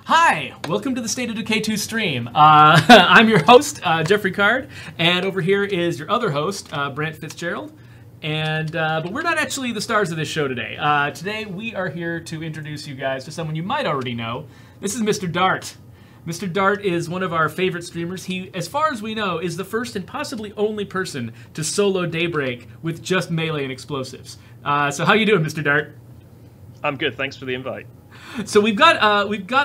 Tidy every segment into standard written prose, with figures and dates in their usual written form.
Hi, welcome to the State of Decay 2 stream. I'm your host, Geoffrey Card, and over here is your other host, Brant Fitzgerald. And but we're not actually the stars of this show today. Today we are here to introduce you guys to someone you might already know. This is Mr. Dart. Mr. Dart is one of our favorite streamers. He, as far as we know, is the first and possibly only person to solo Daybreak with just melee and explosives. So how you doing, Mr. Dart? I'm good. Thanks for the invite. So we've got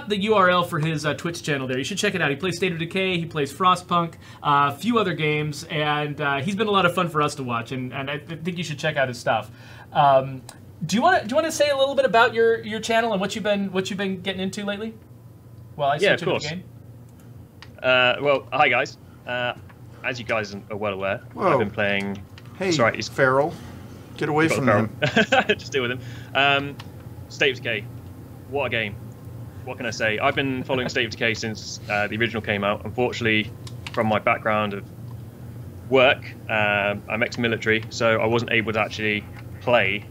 the URL for his Twitch channel there. You should check it out. He plays State of Decay, he plays Frostpunk, a few other games, and he's been a lot of fun for us to watch. And I think you should check out his stuff. Do you want to say a little bit about your channel and what you've been getting into lately? Well, yeah, of course. Well, hi guys. As you guys are well aware, Whoa. I've been playing. Hey, sorry, he's Feral, get away from him. Just deal with him. State of Decay. What a game. What can I say? I've been following State of Decay since the original came out. Unfortunately, from my background of work, I'm ex-military, so I wasn't able to actually play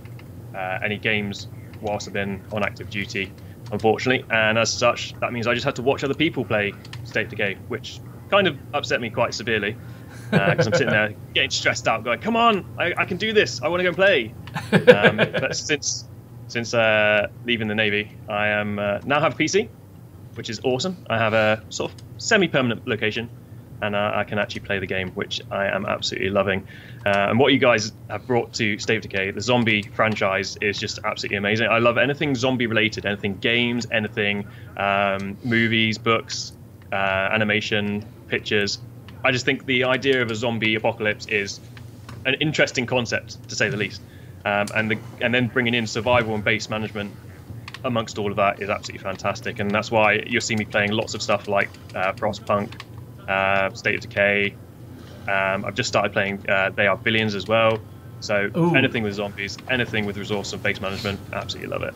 any games whilst I've been on active duty, unfortunately. And as such, that means I just had to watch other people play State of Decay, which kind of upset me quite severely. Because I'm sitting there getting stressed out, going, come on, I can do this, I want to go and play. But since leaving the Navy, I am now have a PC, which is awesome. I have a sort of semi-permanent location, and I can actually play the game, which I am absolutely loving. And what you guys have brought to State of Decay, the zombie franchise, is just absolutely amazing. I love anything zombie-related, anything games, anything movies, books, animation, pictures. I just think the idea of a zombie apocalypse is an interesting concept, to say the least. And then bringing in survival and base management amongst all of that is absolutely fantastic, and that's why you'll see me playing lots of stuff like Frostpunk, State of Decay. I've just started playing They Are Billions as well. So anything with zombies, anything with resource and base management, absolutely love it.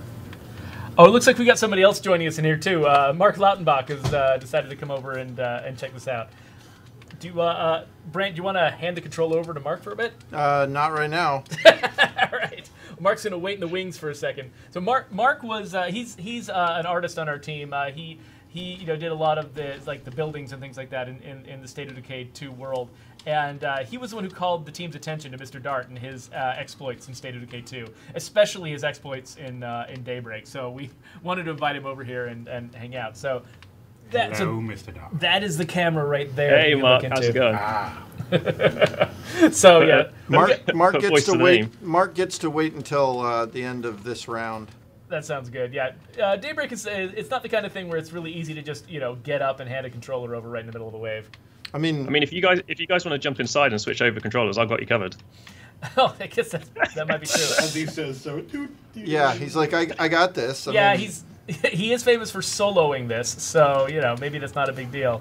Oh, it looks like we got somebody else joining us in here too. Mark Lautenbach has decided to come over and check this out. Brant, do you want to hand the control over to Mark for a bit? Not right now. All right. Mark's gonna wait in the wings for a second. So Mark was he's an artist on our team. He did a lot of the buildings and things like that in the State of Decay 2 world, and he was the one who called the team's attention to Mr. Dart and his exploits in State of Decay 2, especially his exploits in Daybreak. So we wanted to invite him over here and hang out. So. Hello, Mr. Dart. That is the camera right there. Hey, Mark, how's it going? So yeah, Mark gets to wait. Mark gets to wait until the end of this round. That sounds good. Yeah, Daybreak it's not the kind of thing where it's really easy to just get up and hand a controller over right in the middle of the wave. I mean, if you guys want to jump inside and switch over controllers, I've got you covered. Oh, I guess that might be true. As he says so. Yeah, he's like, I got this. I mean, he is famous for soloing this, so maybe that's not a big deal.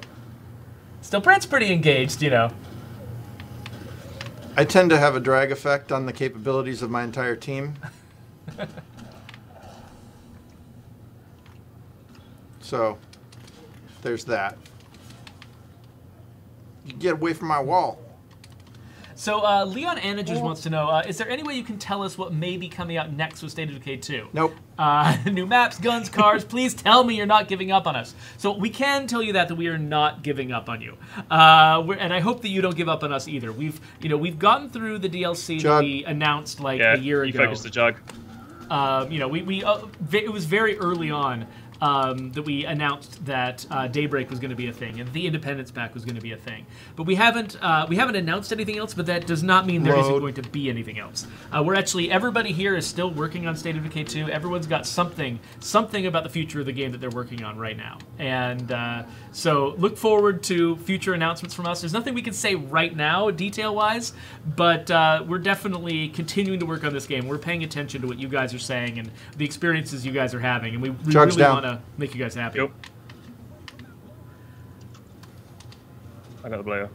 Still, Brant's pretty engaged, I tend to have a drag effect on the capabilities of my entire team. So, there's that. Get away from my wall. So Leon Anagers wants to know, is there any way you can tell us what may be coming out next with State of Decay 2? Nope. New maps, guns, cars, please tell me you're not giving up on us. So we can tell you that we are not giving up on you. And I hope that you don't give up on us either. We've gotten through the DLC that we announced a year ago. You focused the jug. It was very early on that we announced that Daybreak was going to be a thing and the Independence Pack was going to be a thing. But we haven't announced anything else, but that does not mean there isn't going to be anything else. Everybody here is still working on State of Decay 2. Everyone's got something about the future of the game that they're working on right now. And so look forward to future announcements from us. There's nothing we can say right now, detail-wise, but we're definitely continuing to work on this game. We're paying attention to what you guys are saying and the experiences you guys are having, and we really want to make you guys happy. Yep. I got the blower.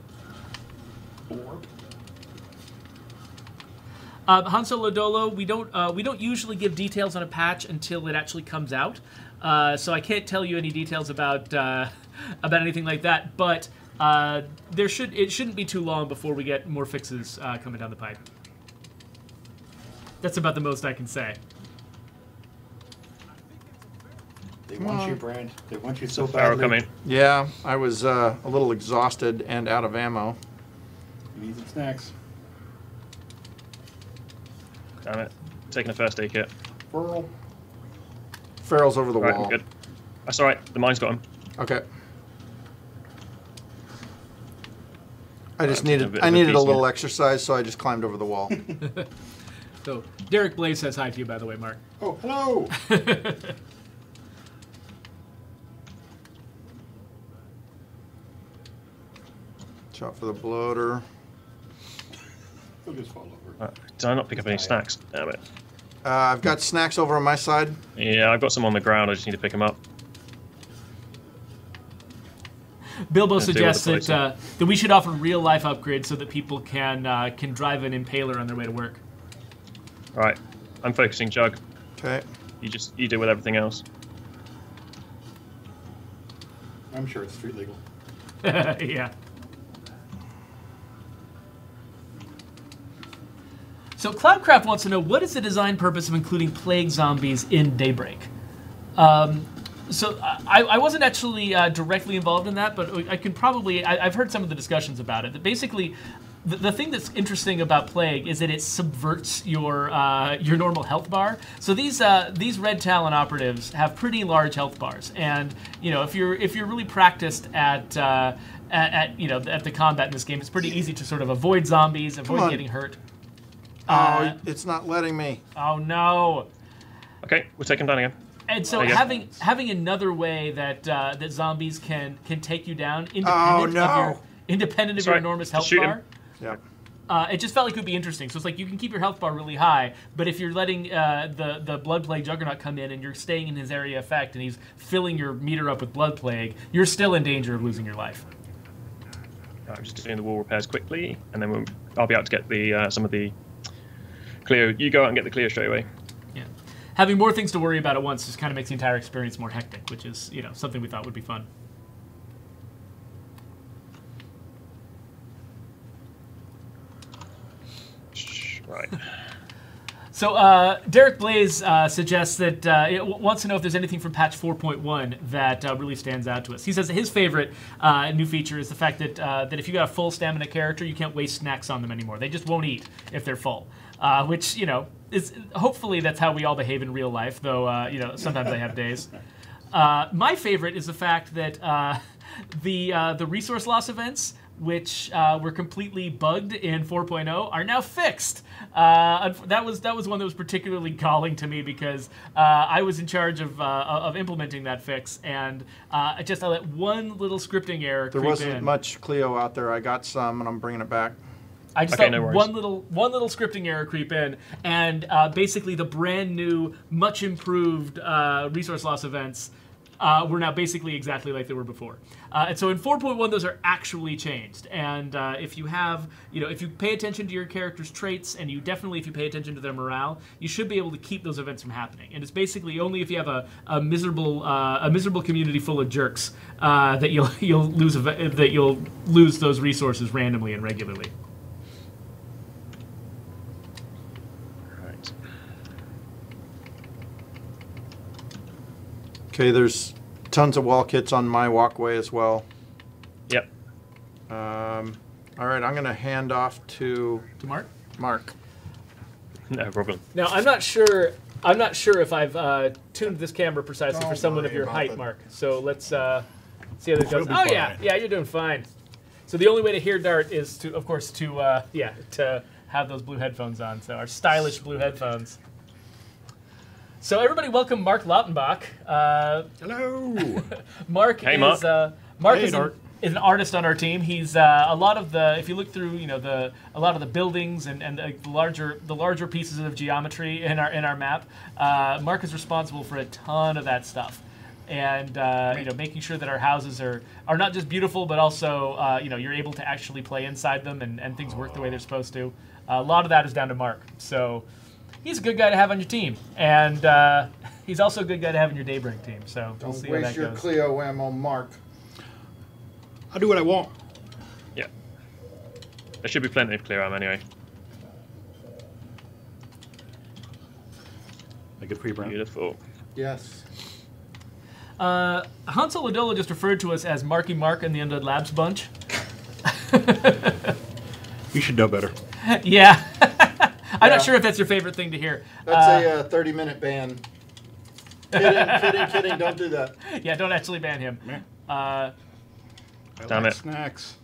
Han Solo Dolo, we don't usually give details on a patch until it actually comes out, so I can't tell you any details about anything like that. But it shouldn't be too long before we get more fixes coming down the pipe. That's about the most I can say. They want you, Brant. They want you so Arrow badly. coming. Yeah, I was a little exhausted and out of ammo. You need some snacks. Damn it. Taking a first aid kit. Whirl. Farrell's over the Right, wall. I'm good. That's alright. The mine's got him. Okay. I just Right, needed a a piece little here. exercise, so I just climbed over the wall. So Derek Blaze says hi to you, by the way, Mark. Oh, hello. Shot for the bloater. He'll just fall over. Did I not pick up any snacks? Damn it. I've got snacks over on my side. Yeah, I've got some on the ground. I just need to pick them up. Bilbo And deal suggests with the that we should offer real life upgrades so that people can drive an impaler on their way to work. Right. I'm focusing Jug. Okay. You deal with everything else. I'm sure it's street legal. Yeah. So Cloudcraft wants to know, what is the design purpose of including plague zombies in Daybreak? So I wasn't actually directly involved in that, but I can probably... I've heard some of the discussions about it. That basically, the thing that's interesting about Plague is that it subverts your normal health bar. So these Red Talon operatives have pretty large health bars, and if you're really practiced at the combat in this game, it's pretty easy to sort of avoid zombies, avoid getting hurt. It's not letting me. Oh no! Okay, we'll take him down again. And so There you go. having another way that zombies can take you down independent of your right. enormous Just health shoot bar. him. Yeah. It just felt like it would be interesting. So it's like you can keep your health bar really high, but if you're letting the Blood Plague Juggernaut come in and you're staying in his area of effect and he's filling your meter up with Blood Plague, you're still in danger of losing your life. Right, I'm just doing the wall repairs quickly, and then I'll be able to get the some of the Cleo. You go out and get the Cleo straight away. Yeah. Having more things to worry about at once just kind of makes the entire experience more hectic, which is something we thought would be fun. Right. So Derek Blaze suggests that wants to know if there's anything from patch 4.1 that really stands out to us. He says that his favorite new feature is the fact that if you got a full stamina character, you can't waste snacks on them anymore. They just won't eat if they're full, which is hopefully that's how we all behave in real life. Though sometimes I have days. My favorite is the fact that the resource loss events, which were completely bugged in 4.0, are now fixed. That was one that was particularly galling to me because I was in charge of implementing that fix, and I let one little scripting error There creep wasn't in. much Clio out there. I got some, and I'm bringing it back. I just Okay, let no worries. one little scripting error creep in, and basically the brand new, much improved resource loss events were now basically exactly like they were before. And so in 4.1, those are actually changed. And if you have, if you pay attention to your character's traits, and if you pay attention to their morale, you should be able to keep those events from happening. And it's basically only if you have a miserable community full of jerks that you'll lose those resources randomly and regularly. Right. Okay, there's tons of wall kits on my walkway as well. Yep. All right, I'm going to hand off to To Mark? Mark. No problem. Now, I'm not sure if I've tuned this camera precisely for Don't someone of worry your about height, it. Mark. So let's see how this goes. You'll be Oh yeah, fine. yeah, you're doing fine. So the only way to hear Dart is to have those blue headphones on. So our stylish blue headphones. So everybody, welcome Mark Lautenbach. Hello. Mark Hey, is Mark. Mark Hey, is Dart. is an artist on our team. He's a lot of the, if you look through, a lot of the buildings and the larger pieces of geometry in our map. Mark is responsible for a ton of that stuff, and making sure that our houses are not just beautiful, but also you're able to actually play inside them and things work the way they're supposed to. A lot of that is down to Mark. So he's a good guy to have on your team, and he's also a good guy to have on your Daybreak team. So we'll Don't see how that waste your goes. Clio ammo, Mark. I'll do what I want. Yeah. There should be plenty of clear ammo anyway. I good for you, Brent. Beautiful. Yes. Hansel Adolo just referred to us as Marky Mark and the Undead Labs bunch. You should know better. Yeah. I'm not sure if that's your favorite thing to hear. That's a 30-minute ban. Kidding, don't do that. Yeah, don't actually ban him. Damn it. Snacks.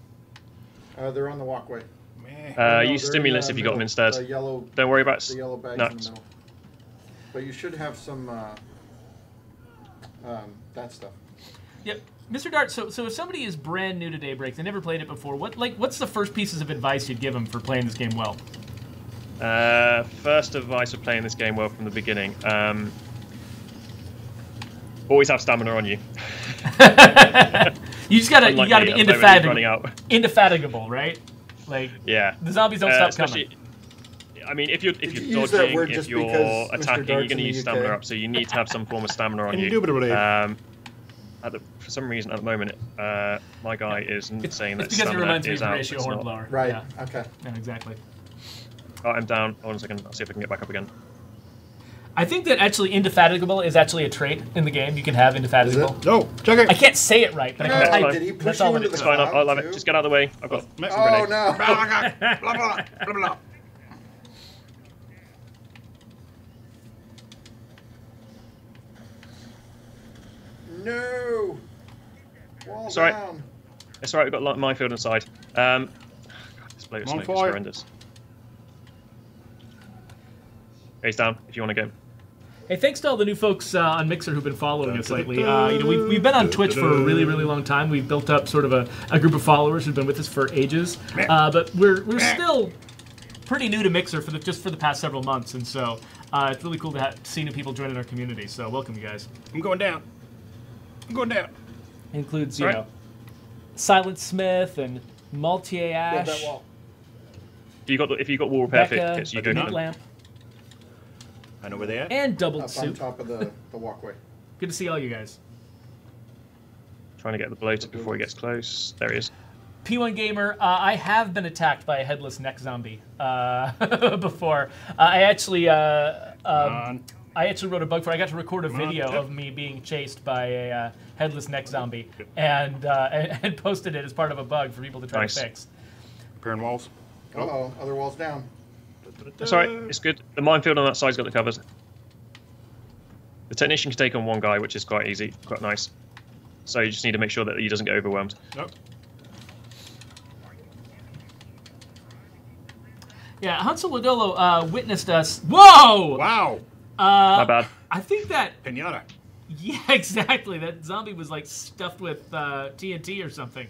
They're on the walkway. Use stimulus if you got them instead. Don't worry about the yellow bags nuts. in the middle. But you should have some that stuff. Yep. Mr. Dart, so if somebody is brand new to Daybreak, they never played it before, what's the first pieces of advice you'd give them for playing this game well? First advice for playing this game well from the beginning. Always have stamina on you. You just gotta be indefatigable, right? Like, yeah, the zombies don't stop coming. I mean, if you're dodging, if you're attacking, you're going to use stamina up, so you need to have some form of stamina on you. For some reason, at the moment, my guy is saying that stamina is out. Ratio horn blower. Right. Yeah. Okay. Yeah, exactly. Oh, I'm down. Hold on a second. I'll see if I can get back up again. I think that actually indefatigable is actually a trait in the game. You can have indefatigable. No, check it. I can't say it right, but I can type. Did he push you into the It's fine. I'll have it. Just get out of the way. I've got. Oh no! Blah, blah, blah, blah. No! Wall It's alright. down. It's alright. We've got minefield inside. God, this blow smoke is horrendous. He's down. If you want to go. Hey, thanks to all the new folks on Mixer who've been following us lately. We've been on Twitch for a really, really long time. We've built up sort of a group of followers who've been with us for ages. But we're still pretty new to Mixer for the past several months, and so it's really cool to see new people joining our community. So welcome, you guys. I'm going down. Includes Silent Smith and Maltier Ash. That wall. If you got wall repair Becca, kits, you go Meat get them. Lamp, I know where they are. and Doubled Up on Soup. top of the walkway. Good to see all you guys. Trying to get the bloated before he gets close. There he is. P1 Gamer, I have been attacked by a headless neck zombie before. I actually wrote a bug for it. I got to record a video of me being chased by a headless neck zombie and posted it as part of a bug for people to try to fix. Repairing walls. Uh-oh, other wall's down. It's alright. It's good. The minefield on that side's got the covers. The technician can take on one guy, which is quite easy, quite nice. So you just need to make sure that he doesn't get overwhelmed. Nope. Yeah, Hansel Lodolo witnessed us. Whoa! Wow. My bad. I think that. Pinata. Yeah, exactly. That zombie was like stuffed with TNT or something.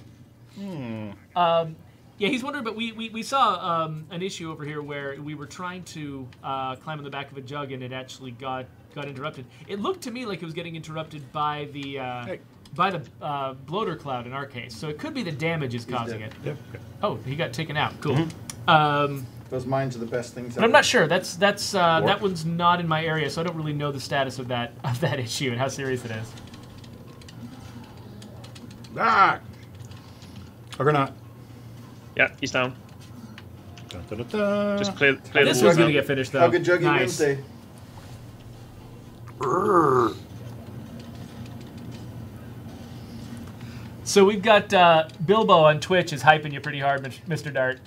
Yeah, he's wondering, but we saw an issue over here where we were trying to climb on the back of a jug and it actually got interrupted. It looked to me like it was getting interrupted by the bloater cloud in our case. So it could be the damage is causing it. Yep. Oh, he got taken out. Cool. Those mines are the best things But I'm not sure. That one's not in my area, so I don't really know the status of that issue and how serious it is. Ah! Or not. Yeah, he's down. Da-da-da-da. Just clear the This walls one's out. gonna get finished though. Hug a Juggy Nice. Wednesday. So we've got Bilbo on Twitch is hyping you pretty hard, Mr. Dart.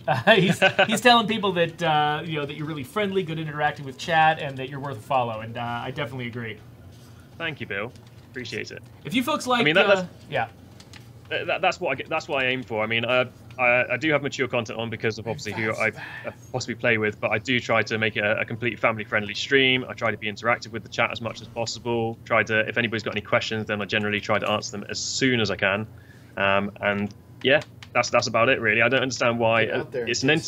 He's telling people that that you're really friendly, good interacting with chat, and that you're worth a follow. And I definitely agree. Thank you, Bill. Appreciate it. If you folks like, I mean, yeah, that's what I aim for. I mean, I do have mature content on because of obviously who I possibly play with, but I do try to make it a complete family-friendly stream. I try to be interactive with the chat as much as possible. If anybody's got any questions, then I generally try to answer them as soon as I can. And yeah, that's about it really. I don't understand why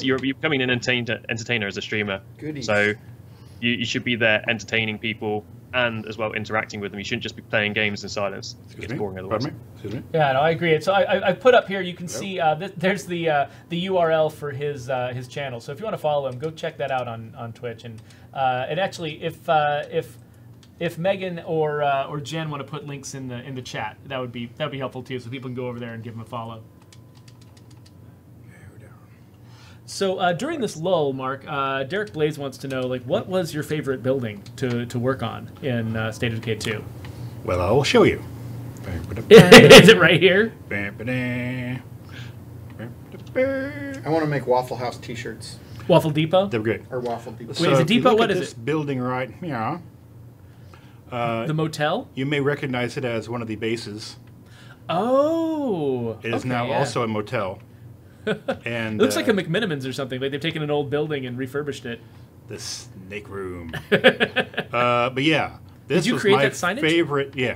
you're becoming an entertainer as a streamer. Goodies. So you should be there entertaining people and as well interacting with them. You shouldn't just be playing games in silence. It's boring otherwise. Pardon me? Excuse me. yeah. No, I agree. So I put up here. You can see there's the URL for his channel. So if you want to follow him, go check that out on Twitch. And actually, if Megan or Jen want to put links in the chat, that'd be helpful too, so people can go over there and give him a follow. So during this lull, Mark, Derek Blaze wants to know, like, what was your favorite building to work on in State of Decay 2? Well, I'll show you. Is it right here? I want to make Waffle House T-shirts. Waffle Depot? They're good. Or Waffle Depot. Wait, is it Depot? What is this it? Building right here. The motel? You may recognize it as one of the bases. Oh. It is now also a motel. And it looks like a McMinimans or something. Like they've taken an old building and refurbished it. The Snake Room. But yeah, this Did you was create my that signage? favorite. Yeah,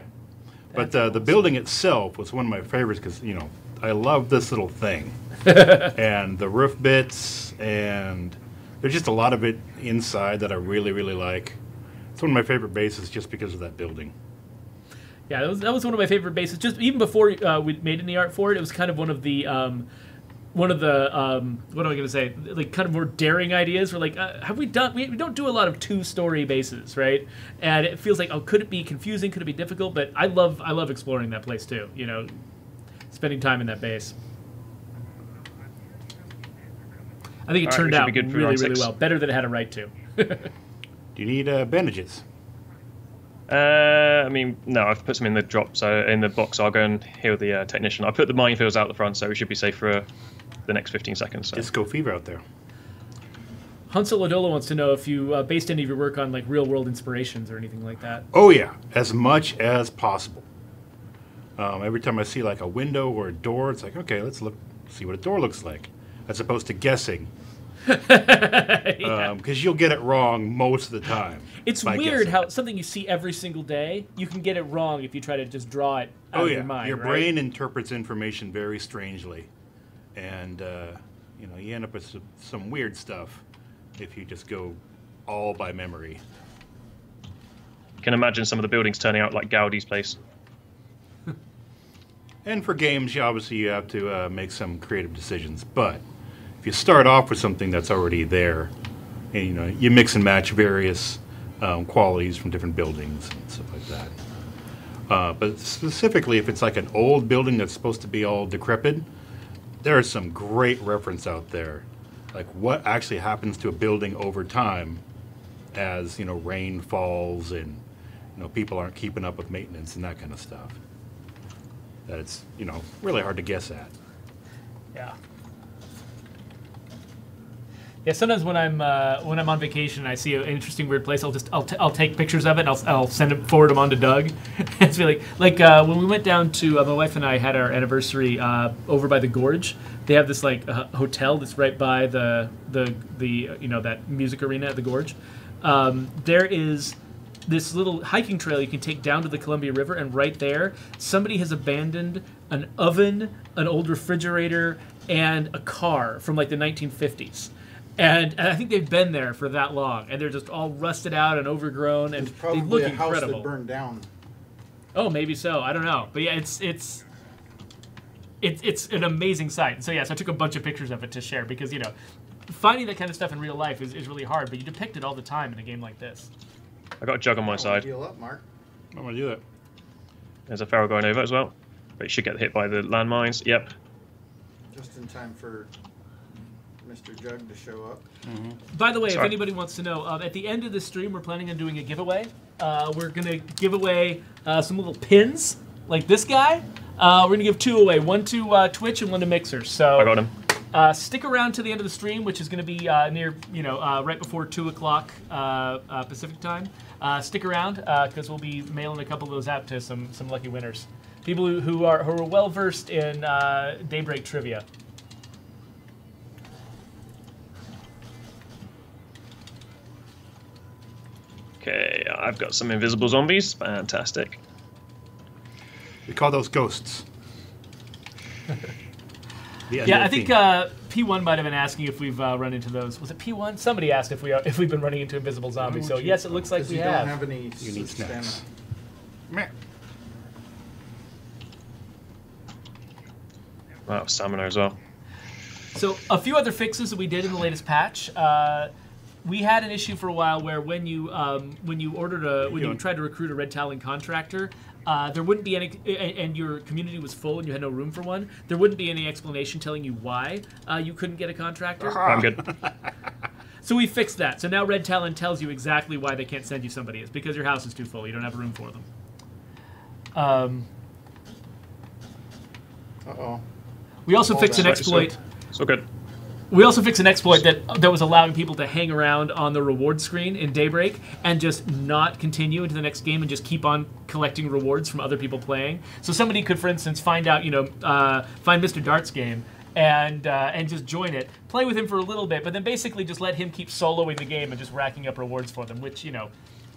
but the building itself was one of my favorites because I love this little thing, and the roof bits, and there's just a lot of it inside that I really really like. It's one of my favorite bases just because of that building. Yeah, that was one of my favorite bases. Just even before we made any art for it, it was kind of one of the what am I going to say? Like kind of more daring ideas. We're like, have we done? We don't do a lot of 2-story bases, right? And it feels like, oh, could it be confusing? Could it be difficult? But I love exploring that place too. Spending time in that base. I think it turned out really, really well. Better than it had a right to. Do you need bandages? I mean, no, I've put some in the drop, so in the box. I'll go and heal the technician. I put the minefields out the front, so we should be safe for the next 15 seconds. So. Disco Fever out there. Hansel Ladola wants to know if you based any of your work on like real-world inspirations or anything like that. Oh yeah, as much as possible. Every time I see like a window or a door, it's like, okay, let's see what a door looks like, as opposed to guessing. Because you'll get it wrong most of the time. It's weird how something you see every single day, you can get it wrong if you try to just draw it out of your mind. Your brain interprets information very strangely, and you end up with some weird stuff if you just go all by memory. You can imagine some of the buildings turning out like Gaudi's place. And for games, obviously you have to make some creative decisions, but if you start off with something that's already there, and you mix and match various qualities from different buildings and stuff like that. But specifically, if it's like an old building that's supposed to be all decrepit, there is some great reference out there, like what actually happens to a building over time, as rain falls and people aren't keeping up with maintenance and that kind of stuff. That it's really hard to guess at. Yeah. Yeah, sometimes when I'm on vacation and I see an interesting weird place, I'll take pictures of it and I'll forward them on to Doug. It's really like when we went down to my wife and I had our anniversary over by the Gorge. They have this like hotel that's right by the that music arena at the Gorge. There is this little hiking trail you can take down to the Columbia River, and right there, somebody has abandoned an oven, an old refrigerator, and a car from like the 1950s. And I think they've been there for that long, and they're just all rusted out and overgrown, and they look incredible. Probably a house that burned down. Oh, maybe so. I don't know, but yeah, it's an amazing sight. So yes, I took a bunch of pictures of it to share because finding that kind of stuff in real life is really hard, but you depict it all the time in a game like this. I got a jug on my side. Heal up, Mark. I'm gonna do that. There's a feral going over as well, but you should get hit by the landmines. Yep. Just in time for Mr. Jug to show up. Mm-hmm. By the way, if anybody wants to know, at the end of the stream, we're planning on doing a giveaway. We're going to give away some little pins, like this guy. We're going to give 2 away, 1 to Twitch and 1 to Mixer. So I got him. Stick around to the end of the stream, which is going to be near, right before 2 o'clock Pacific time. Stick around because we'll be mailing a couple of those out to some lucky winners, people who are well versed in Daybreak trivia. Okay, I've got some invisible zombies. Fantastic. We call those ghosts. Yeah, I think P1 might have been asking if we've run into those. Was it P1? Somebody asked if we've been running into invisible zombies. So yes, it looks like we have. Don't have any. You need snacks. Wow, stamina as well. So a few other fixes that we did in the latest patch. We had an issue for a while where when you tried to recruit a red talon contractor, there wouldn't be any, and your community was full and you had no room for one. There wouldn't be any explanation telling you why you couldn't get a contractor. I'm good. So we fixed that. So now Red Talon tells you exactly why they can't send you somebody. It's because your house is too full. You don't have room for them. Uh-oh. We also fixed an exploit. So good. We also fixed an exploit that was allowing people to hang around on the reward screen in Daybreak and just not continue into the next game and just keep on collecting rewards from other people playing. So somebody could, for instance, find out, find Mr. Dart's game and just join it, play with him for a little bit, but then basically just let him keep soloing the game and just racking up rewards for them. Which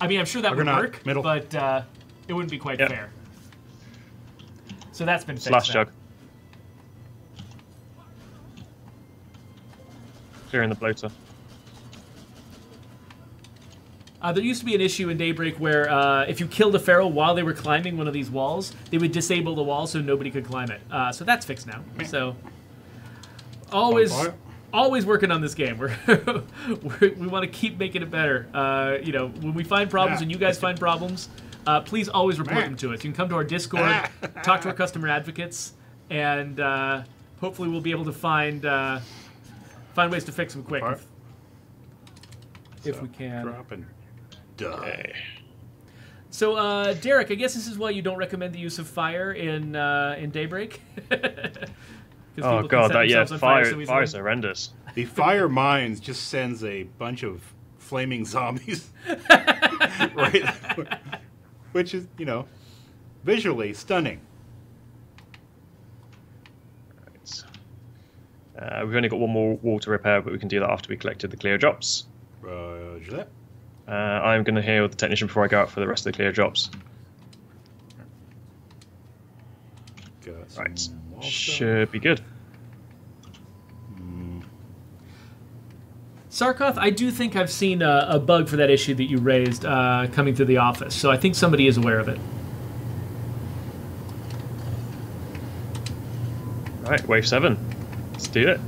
I mean, I'm sure that would work, but it wouldn't be quite fair. So that's been fixed. Slash jug. Clearing the bloater. There used to be an issue in Daybreak where if you killed a feral while they were climbing one of these walls, they would disable the wall so nobody could climb it. So that's fixed now. So always working on this game. We want to keep making it better. When we find problems and you guys find problems, please always report them to us. You can come to our Discord, talk to our customer advocates, and hopefully we'll be able to find ways to fix them quick if we can. Drop and die. So, Derek, I guess this is why you don't recommend the use of fire in Daybreak. Oh god, fire's horrendous. The fire mines just sends a bunch of flaming zombies, right? Which is, visually stunning. We've only got one more wall to repair, but we can do that after we collected the clear drops. Roger that. I'm going to heal with the technician before I go out for the rest of the clear drops. Right. Should be good. Sarkoth, I do think I've seen a bug for that issue that you raised coming through the office, so I think somebody is aware of it. Right, wave 7. Let's do it.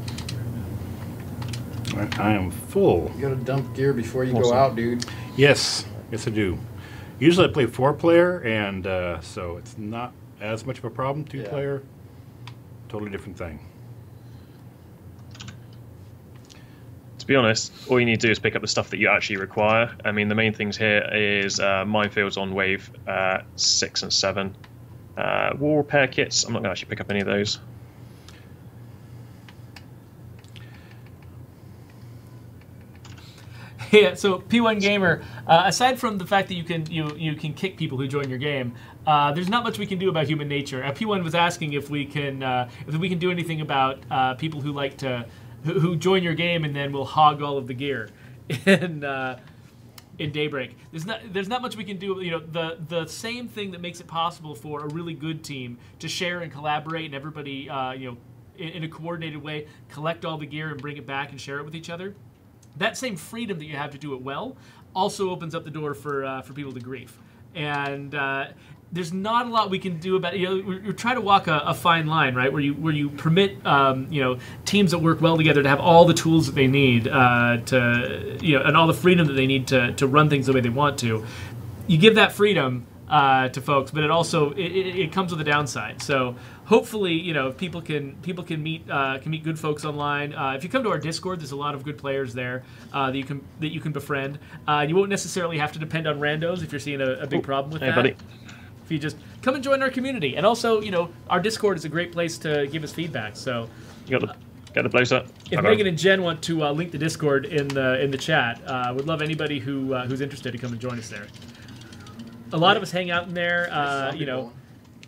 I am full. You gotta dump gear before you go out, dude. Yes, I do. Usually I play 4-player, and so it's not as much of a problem. 2-player, totally different thing. To be honest, all you need to do is pick up the stuff that you actually require. I mean, the main things here is minefields on wave 6 and 7. Wall repair kits, I'm not going to actually pick up any of those. Yeah, so P1 Gamer, aside from the fact that you can kick people who join your game, there's not much we can do about human nature. P1 was asking if we can do anything about people who like to who join your game and then will hog all of the gear in Daybreak. There's not much we can do. The same thing that makes it possible for a really good team to share and collaborate and everybody in a coordinated way collect all the gear and bring it back and share it with each other. That same freedom that you have to do it well also opens up the door for people to grief. And there's not a lot we can do about it. We're trying to walk a fine line, right? Where you permit teams that work well together to have all the tools that they need and all the freedom that they need to run things the way they want to. You give that freedom to folks, but it comes with a downside. So hopefully, people can meet good folks online. If you come to our Discord, there's a lot of good players there that you can befriend. You won't necessarily have to depend on randos if you're seeing a big problem with that. Buddy. If you just come and join our community, and also, our Discord is a great place to give us feedback. So you got the bloater. If Megan and Jen want to link the Discord in the chat, would love anybody who's interested to come and join us there. A lot of us hang out in there.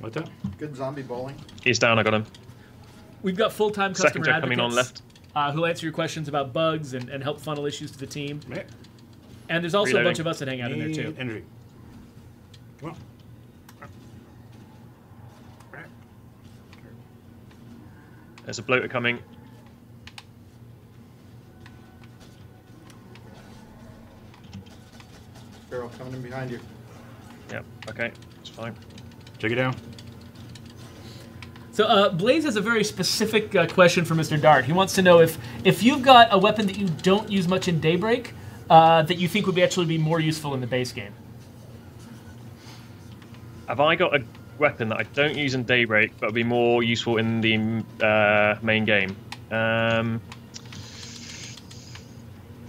What's that? Good zombie bowling. He's down. I got him. We've got full-time customer advocates coming on left. Who'll answer your questions about bugs and help funnel issues to the team. Yeah. And there's also a bunch of us that hang out in there too. Energy. Come on. There's a bloater coming. Sparrow coming in behind you. Yep. Okay. It's fine. Check it down. So Blaze has a very specific question for Mr. Dart. He wants to know if you've got a weapon that you don't use much in Daybreak that you think would actually be more useful in the base game. Have I got a weapon that I don't use in Daybreak but would be more useful in the main game?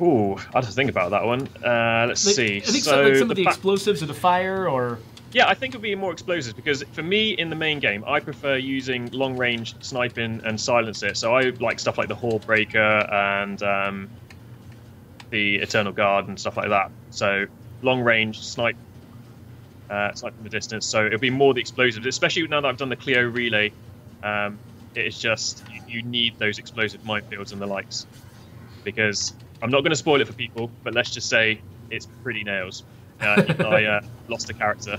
Ooh, I'll have to think about that one. Let's see. I think some of the explosives or the fire or... Yeah, I think it'll be more explosives because for me in the main game, I prefer using long-range sniping and silence it. So I like stuff like the Hallbreaker and the Eternal Guard and stuff like that. So long-range snipe from the distance. So it'll be more the explosives, especially now that I've done the Clio relay. It's just you need those explosive minefields and the likes because I'm not going to spoil it for people, but let's just say it's pretty nails. I lost a character.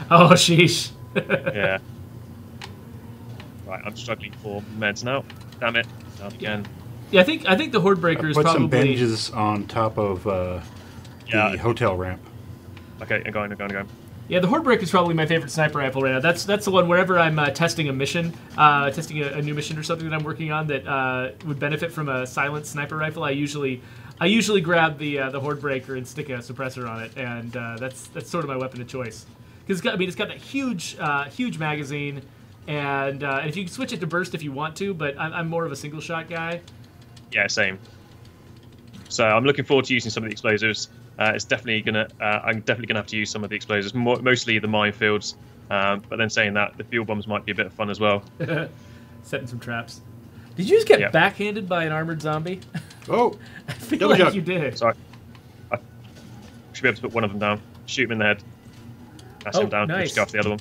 Oh, sheesh. Yeah. Right, I'm struggling for meds now. Damn it. Down again. Yeah, I think the Hordebreaker is put probably... some benches on top of the hotel ramp. Okay, I'm going. Yeah, the Hordebreaker is probably my favorite sniper rifle right now. That's the one wherever I'm testing a mission, testing a new mission or something that I'm working on that would benefit from a silent sniper rifle. I usually grab the Hordebreaker and stick a suppressor on it, and that's sort of my weapon of choice. Because it's got that huge magazine, and if you can switch it to burst if you want to, but I'm more of a single shot guy. Yeah, same. So I'm looking forward to using some of the explosives. It's definitely I'm definitely gonna have to use some of the explosives, mostly the minefields. But then saying that, the fuel bombs might be a bit of fun as well. Setting some traps. Did you just get backhanded by an armored zombie? Oh, I feel like you did. Sorry. I should be able to put one of them down. Shoot him in the head. That's him down. Nice. Just go after the other one.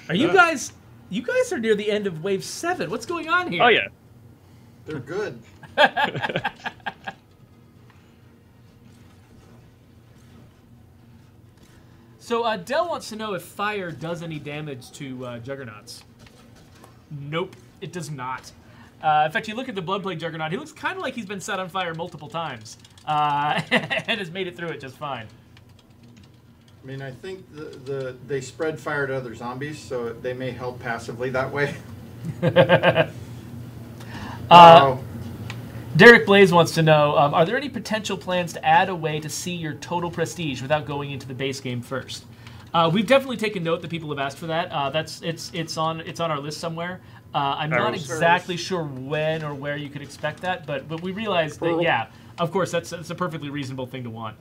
Are you guys? You guys are near the end of Wave 7. What's going on here? Oh yeah. They're good. So Dell wants to know if fire does any damage to Juggernauts. Nope, it does not. In fact, you look at the Bloodplague Juggernaut, he looks kind of like he's been set on fire multiple times and has made it through it just fine. I mean, I think they spread fire to other zombies, so they may help passively that way. Derek Blaze wants to know, are there any potential plans to add a way to see your total prestige without going into the base game first? We've definitely taken note that people have asked for that. It's on our list somewhere. I'm not exactly sure when or where you could expect that, but we realized that, yeah, of course, that's a perfectly reasonable thing to want.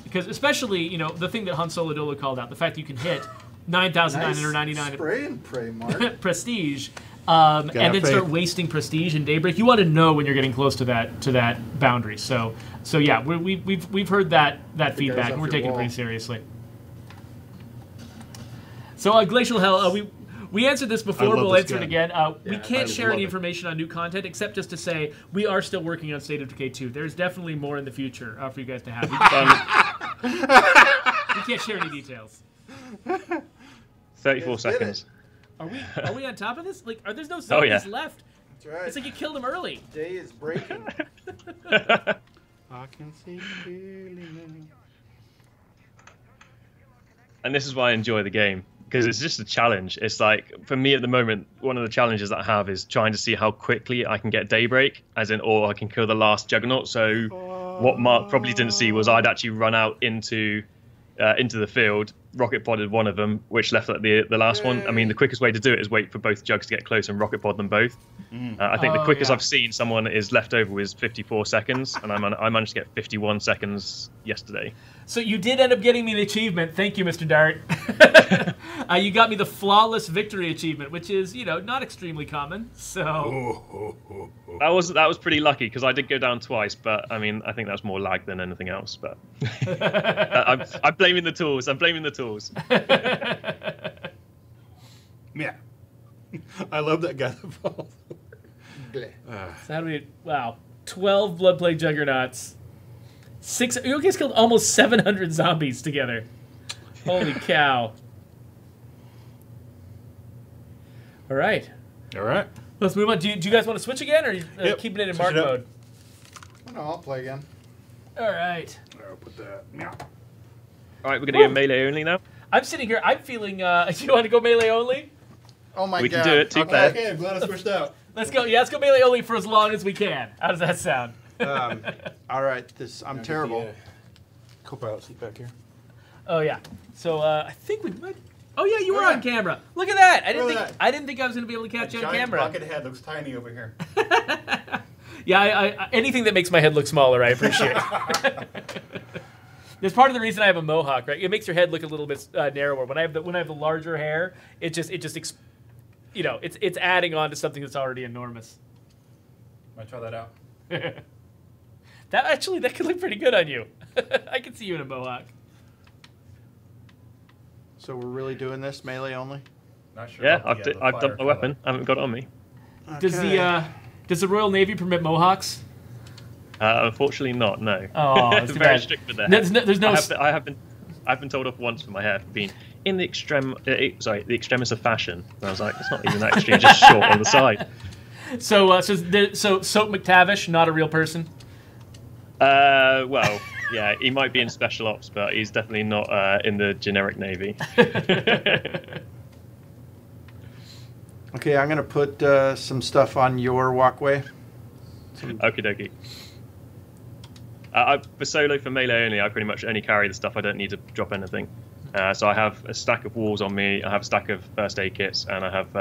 Because especially, the thing that Han Solo Dolo called out, the fact that you can hit 9,999 spray and pray, Mark. prestige, and then start wasting prestige in Daybreak. You want to know when you're getting close to that boundary. So yeah, we've heard that feedback, and we're taking it pretty seriously. So Glacial Hell, we answered this before, but we'll answer it again. We can't share any information on new content, except just to say we are still working on State of Decay 2. There's definitely more in the future for you guys to have. We can't share any details. 34 seconds. Are we on top of this? Like, there's no zombies left. That's right. It's like you killed him early. Day is breaking. I can see clearly. And this is why I enjoy the game. Because it's just a challenge. It's like, for me at the moment, one of the challenges that I have is trying to see how quickly I can get Daybreak, or I can kill the last Juggernaut. So what Mark probably didn't see was I'd actually run out into the field, rocket podded one of them, which left at the last one. I mean, the quickest way to do it is wait for both Jugs to get close and rocket pod them both. I think the quickest I've seen someone is left over was 54 seconds, and I managed to get 51 seconds yesterday. So you did end up getting me the achievement. Thank you, Mr. Dart. You got me the flawless victory achievement, which is, not extremely common. So that was pretty lucky because I did go down twice, but I mean, I think that's more lag than anything else. But I'm blaming the tools. Yeah, I love that guy that falls. So how do we? Wow, 12 Bloodplague Juggernauts. You guys killed almost 700 zombies together. Holy cow. All right. Let's move on. Do you guys want to switch again, or are you keeping it in Mark mode? No, I'll play again. All right. I'll put that. Yeah. All right, we're going to go melee only now. I'm sitting here. I'm feeling... you want to go melee only? Oh, my God. We can do it. Too bad. Okay, I'm glad I switched out. Let's go. Yeah, let's go melee only for as long as we can. How does that sound? All right. I'm terrible. Co-pilot seat back here. Oh, yeah. So I think we might... Oh, yeah, you were on camera. Look at that. I didn't think I was going to be able to catch you on camera. Rocket head looks tiny over here. Yeah, anything that makes my head look smaller, I appreciate. There's part of the reason I have a mohawk, right? It makes your head look a little bit narrower. When I have the larger hair, it's adding on to something that's already enormous. Might try that out. That could look pretty good on you. I can see you in a mohawk. So we're really doing this melee only? Not sure. Yeah, I've done my weapon. I haven't got it on me. Okay. Does the Royal Navy permit mohawks? Unfortunately, not. No. Oh, that's too very bad. strict with their There's hair. no. I've been told off once for my hair for being in the extremis of fashion. And I was like, it's not even that extreme, just short on the side. So Soap McTavish, not a real person. Well, yeah, he might be in special ops, but he's definitely not in the generic Navy. Okay, I'm going to put some stuff on your walkway. Okie dokie. For solo, for melee only, I pretty much only carry the stuff I don't need to drop anything. So I have a stack of walls on me, I have a stack of first aid kits, and I have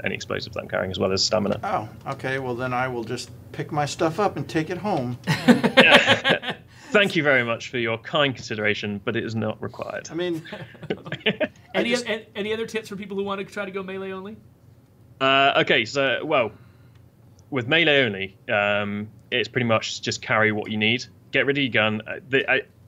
any explosives that I'm carrying, as well as stamina. Oh, okay. Well, then I will just pick my stuff up and take it home. Thank you very much for your kind consideration, but it is not required. I mean... Any other tips for people who want to try to go melee only? Okay, so, well, with melee only, it's pretty much just carry what you need. Get rid of your gun.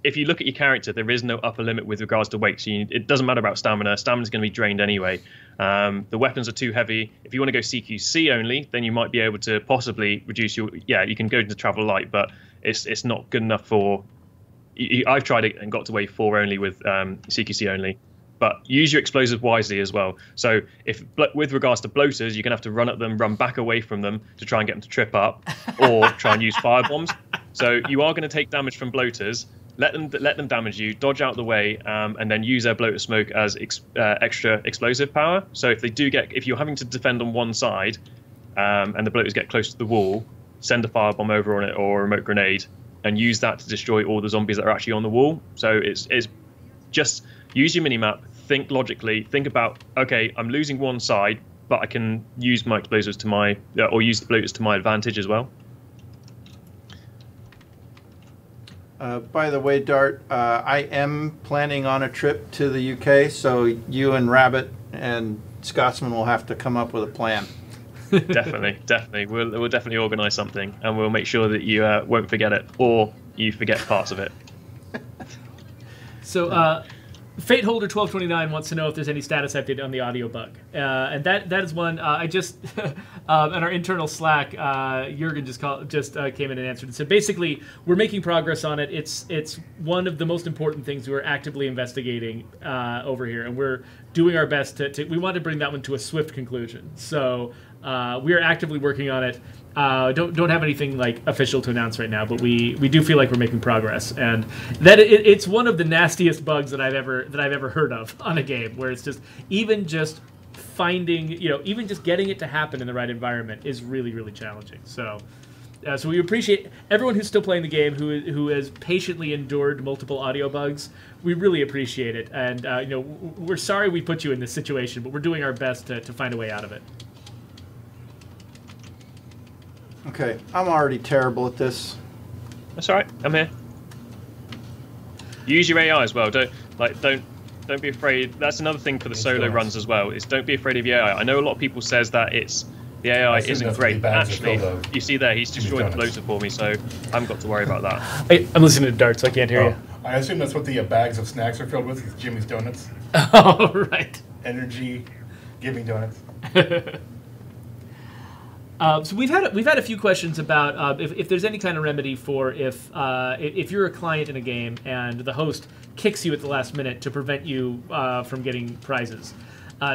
If you look at your character, there is no upper limit with regards to weight. So it doesn't matter about stamina. Stamina's going to be drained anyway. The weapons are too heavy. If you want to go CQC only, then you might be able to possibly reduce your... Yeah, you can go into travel light, but it's not good enough for... I've tried it and got to wave 4 only with CQC only. But use your explosives wisely as well. So with regards to bloaters, you're going to have to run at them, run back away from them to try and get them to trip up, or try and use firebombs. So you are going to take damage from bloaters. Let them damage you, dodge out the way, and then use their bloater smoke as extra explosive power. So if you're having to defend on one side, and the bloaters get close to the wall, send a firebomb over on it or a remote grenade, and use that to destroy all the zombies that are actually on the wall. So it's just use your minimap, think logically, think about, okay, I'm losing one side, but I can use my explosives or use the bloaters to my advantage as well. By the way, Dart, I am planning on a trip to the UK, so you and Rabbit and Scotsman will have to come up with a plan. Definitely. We'll definitely organise something, and we'll make sure that you won't forget it, or you forget parts of it. So, Fateholder 1229 wants to know if there's any status update on the audio bug, and that is one I just on our internal Slack. Jurgen just came in and answered and said basically we're making progress on it. It's one of the most important things we're actively investigating over here, and we're doing our best to we want to bring that one to a swift conclusion. So we are actively working on it. Don't have anything like official to announce right now, but we do feel like we're making progress, and that it's one of the nastiest bugs that I've ever heard of on a game, where it's just finding, even just getting it to happen in the right environment is really, really challenging. So we appreciate everyone who's still playing the game, who has patiently endured multiple audio bugs. We really appreciate it, and we're sorry we put you in this situation, but we're doing our best to find a way out of it. Okay, I'm already terrible at this. That's all right. I'm here. Use your AI as well. Don't be afraid. That's another thing for the solo runs as well. Is don't be afraid of your AI. I know a lot of people says that the AI isn't great. But actually, you see there, he's destroyed the bloater for me, so I haven't got to worry about that. I'm listening to Darts, so I can't hear you. I assume that's what the bags of snacks are filled with. Jimmy's Donuts. Oh, right. Energy giving donuts. So we've had a few questions about if there's any kind of remedy for if you're a client in a game and the host kicks you at the last minute to prevent you from getting prizes.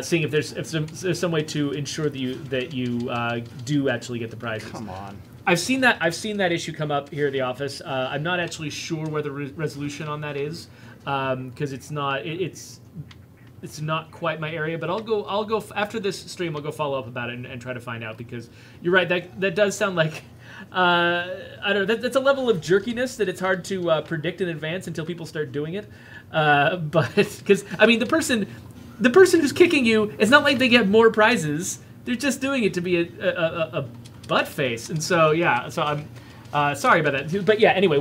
Seeing if there's some way to ensure that you do actually get the prizes. Come on. I've seen that issue come up here at the office. I'm not actually sure where the resolution on that is, because it's not quite my area, but I'll go after this stream. I'll go follow up about it and try to find out, because you're right. That does sound like I don't know. That's a level of jerkiness that it's hard to predict in advance until people start doing it. But because I mean the person who's kicking you, it's not like they get more prizes. They're just doing it to be a butt face, and so yeah. So I'm sorry about that. But yeah. Anyway,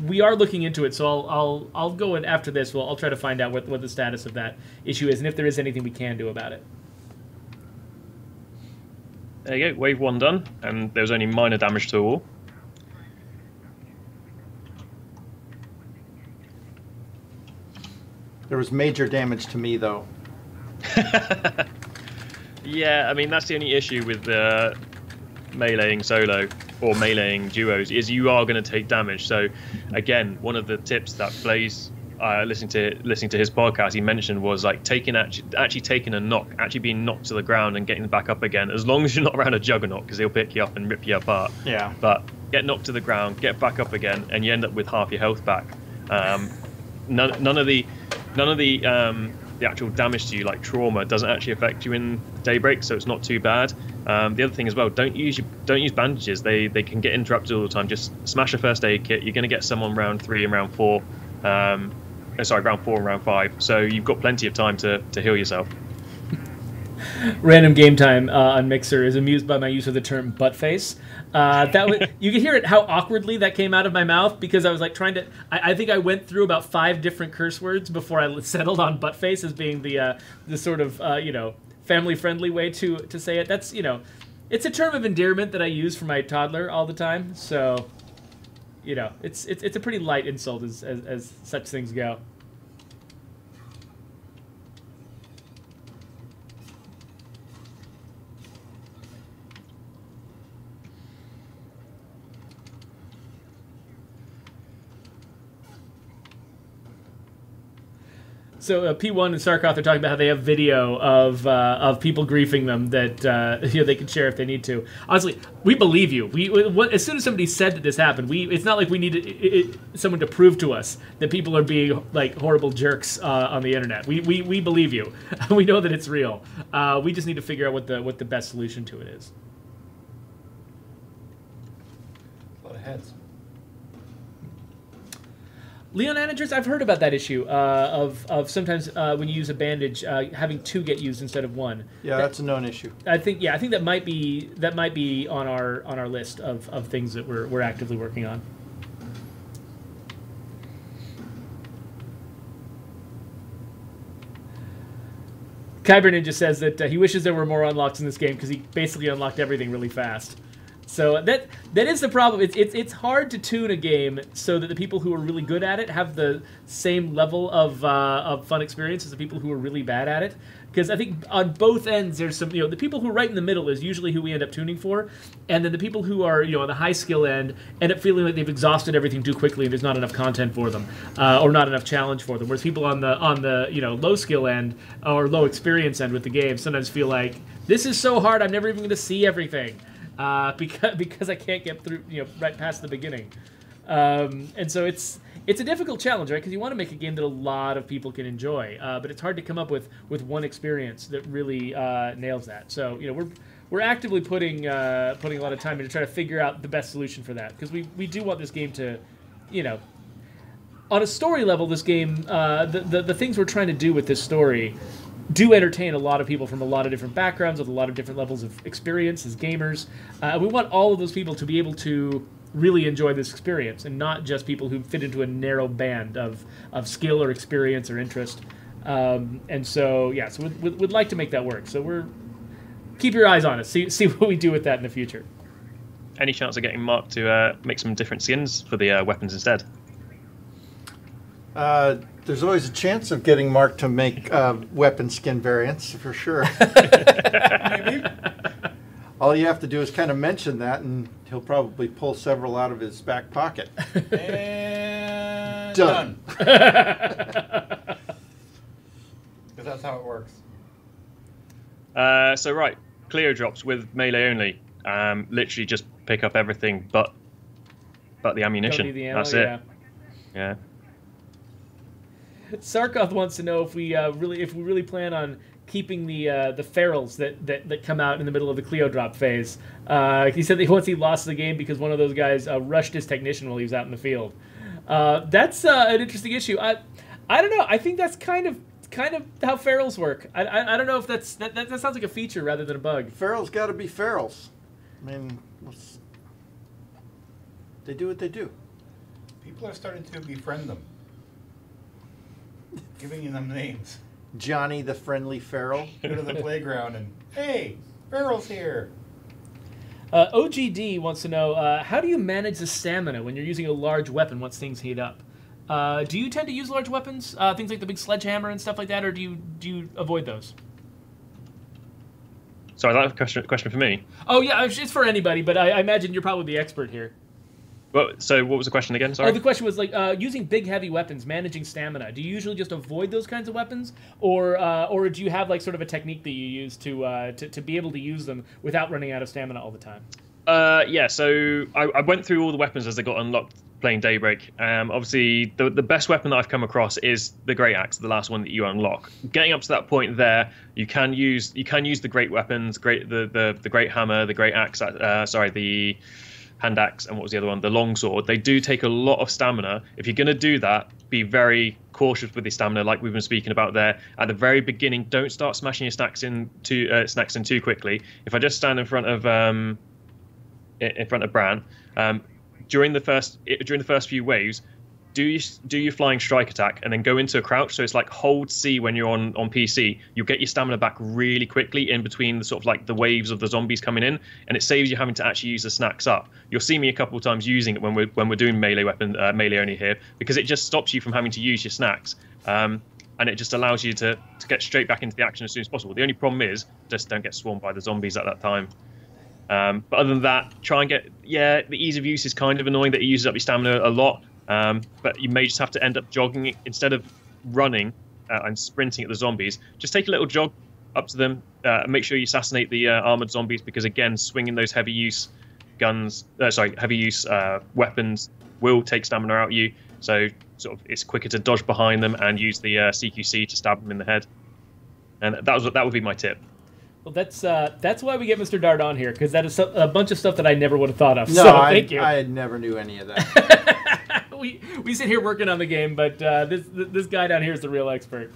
we are looking into it, so I'll go in after this. I'll try to find out what the status of that issue is, and if there is anything we can do about it. There you go, wave 1 done, and there was only minor damage to the wall. There was major damage to me, though. Yeah, I mean, that's the only issue with meleeing solo or meleeing duos, is you are going to take damage. So, again, one of the tips that Blaze, listening to his podcast, he mentioned was like actually taking a knock, actually being knocked to the ground and getting back up again, as long as you're not around a juggernaut, because he'll pick you up and rip you apart. Yeah. But get knocked to the ground, get back up again, and you end up with half your health back. None of the actual damage to you, like trauma, doesn't actually affect you in Daybreak, so it's not too bad. The other thing as well, don't use bandages. They can get interrupted all the time. Just smash a first aid kit. You're going to get some on round 3 and round 4. Round 4 and round 5. So you've got plenty of time to heal yourself. Random Game Time on Mixer is amused by my use of the term butt face. You can hear it how awkwardly that came out of my mouth, because I was like trying to. I think I went through about 5 different curse words before I settled on butt face as being the sort of family friendly way to say it. That's it's a term of endearment that I use for my toddler all the time. So it's a pretty light insult as such things go. So P1 and Sarkoth are talking about how they have video of people griefing them that they can share if they need to. Honestly, we believe you. As soon as somebody said that this happened, it's not like we needed someone to prove to us that people are being like horrible jerks on the internet. We believe you. We know that it's real. We just need to figure out what the best solution to it is. A lot of heads. Leon Anagers, I've heard about that issue of sometimes when you use a bandage, having 2 get used instead of 1. Yeah, that's a known issue. I think that might be on our list of things that we're actively working on. Kyber Ninja says that he wishes there were more unlocks in this game because he basically unlocked everything really fast. So that is the problem. It's hard to tune a game so that the people who are really good at it have the same level of fun experience as the people who are really bad at it. Because I think on both ends there's some, the people who are right in the middle is usually who we end up tuning for, and then the people who are on the high skill end end up feeling like they've exhausted everything too quickly and there's not enough content for them, or not enough challenge for them. Whereas people on the low skill end or low experience end with the game sometimes feel like this is so hard I'm never even going to see everything. Because I can't get through, right past the beginning, and so it's a difficult challenge, right? Because you want to make a game that a lot of people can enjoy, but it's hard to come up with one experience that really nails that. So we're actively putting a lot of time into trying to figure out the best solution for that, because we do want this game to, on a story level, this game the things we're trying to do with this story do entertain a lot of people from a lot of different backgrounds with a lot of different levels of experience as gamers. We want all of those people to be able to really enjoy this experience, and not just people who fit into a narrow band of skill or experience or interest. And so we'd like to make that work. So keep your eyes on us. See what we do with that in the future. Any chance of getting Mark to make some different skins for the weapons instead? There's always a chance of getting Mark to make weapon skin variants, for sure. Maybe. All you have to do is kind of mention that, and he'll probably pull several out of his back pocket. And Done. Because that's how it works. So Cleo drops with melee only. Literally just pick up everything but the ammunition. Don't need the ammo, That's it. Yeah. Sarkoth wants to know if we really plan on keeping the ferals that come out in the middle of the Cleo drop phase. He said that once he lost the game because one of those guys rushed his technician while he was out in the field. That's an interesting issue. I don't know. I think that's kind of how ferals work. I don't know if that sounds like a feature rather than a bug. Ferals got to be ferals. I mean, they do what they do. People are starting to befriend them. Giving them names. Johnny the Friendly Feral. Go to the playground and, hey, Feral's here. OGD wants to know, how do you manage the stamina when you're using a large weapon once things heat up? Do you tend to use large weapons, things like the big sledgehammer and stuff like that, or do you avoid those? Sorry, that was a question for me. Oh, yeah, it's for anybody, but I imagine you're probably the expert here. Well, so what was the question again? Sorry. Oh, the question was like using big, heavy weapons, managing stamina. Do you usually just avoid those kinds of weapons, or do you have like sort of a technique that you use to be able to use them without running out of stamina all the time? Yeah. So I went through all the weapons as they got unlocked playing Daybreak. Obviously, the best weapon that I've come across is the Great Axe, the last one that you unlock. Getting up to that point there, you can use the great weapons, the Great Hammer, the Great Axe. The hand axe, and what was the other one? The longsword. They do take a lot of stamina. If you're going to do that, be very cautious with the stamina, like we've been speaking about there. At the very beginning, don't start smashing your snacks in too quickly. If I just stand in front of Brant, during the first few waves, do your flying strike attack and then go into a crouch. So it's like hold C when you're on PC. You'll get your stamina back really quickly in between the sort of like the waves of the zombies coming in, and it saves you having to actually use the snacks up. You'll see me a couple of times using it when we're doing melee only here, because it just stops you from having to use your snacks, and it just allows you to get straight back into the action as soon as possible. The only problem is just don't get swarmed by the zombies at that time. But other than that, try and the ease of use is kind of annoying that it uses up your stamina a lot. But you may just have to end up jogging instead of running and sprinting at the zombies. Just take a little jog up to them. Make sure you assassinate the armored zombies, because again, swinging those heavy use weapons will take stamina out of you. So sort of it's quicker to dodge behind them and use the CQC to stab them in the head. And that would be my tip. Well, that's why we get Mr. Dart on here, because that is a bunch of stuff that I never would have thought of. No, so thank you. I never knew any of that. We sit here working on the game, but this guy down here is the real expert.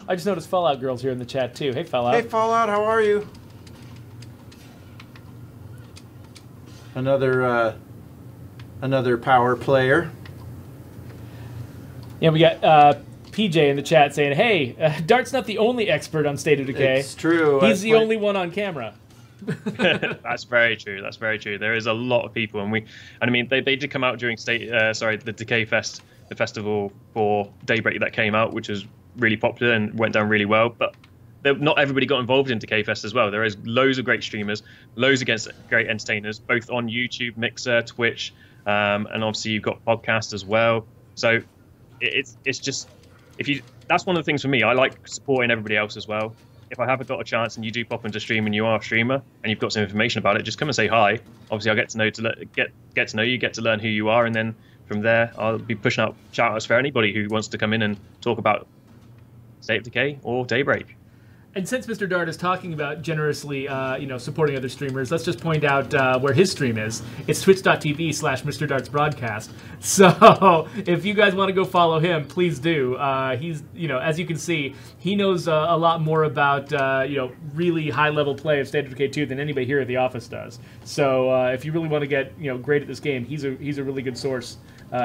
I just noticed Fallout Girl's here in the chat too. Hey, Fallout. Hey, Fallout, how are you? Another power player. Yeah, we got PJ in the chat saying, "Hey, Dart's not the only expert on State of Decay. It's true. He's the only one on camera." That's very true. That's very true. There is a lot of people, and I mean, they did come out during the Decay Fest, the festival for Daybreak that came out, which was really popular and went down really well. But not everybody got involved in Decay Fest as well. There is loads of great streamers, loads of great entertainers, both on YouTube, Mixer, Twitch, and obviously you've got podcasts as well. So it's just that's one of the things for me. I like supporting everybody else as well. If I haven't got a chance and you do pop into stream and you are a streamer and you've got some information about it, just come and say hi. Obviously, I'll get to know you, get to learn who you are, and then from there I'll be pushing out shout-outs for anybody who wants to come in and talk about State of Decay or Daybreak. And since Mr. Dart is talking about generously, supporting other streamers, let's just point out where his stream is. It's twitch.tv/MrDartsBroadcast. So if you guys want to go follow him, please do. He's, as you can see, he knows a lot more about, really high-level play of State of Decay 2 than anybody here at the office does. So if you really want to get, great at this game, he's a really good source,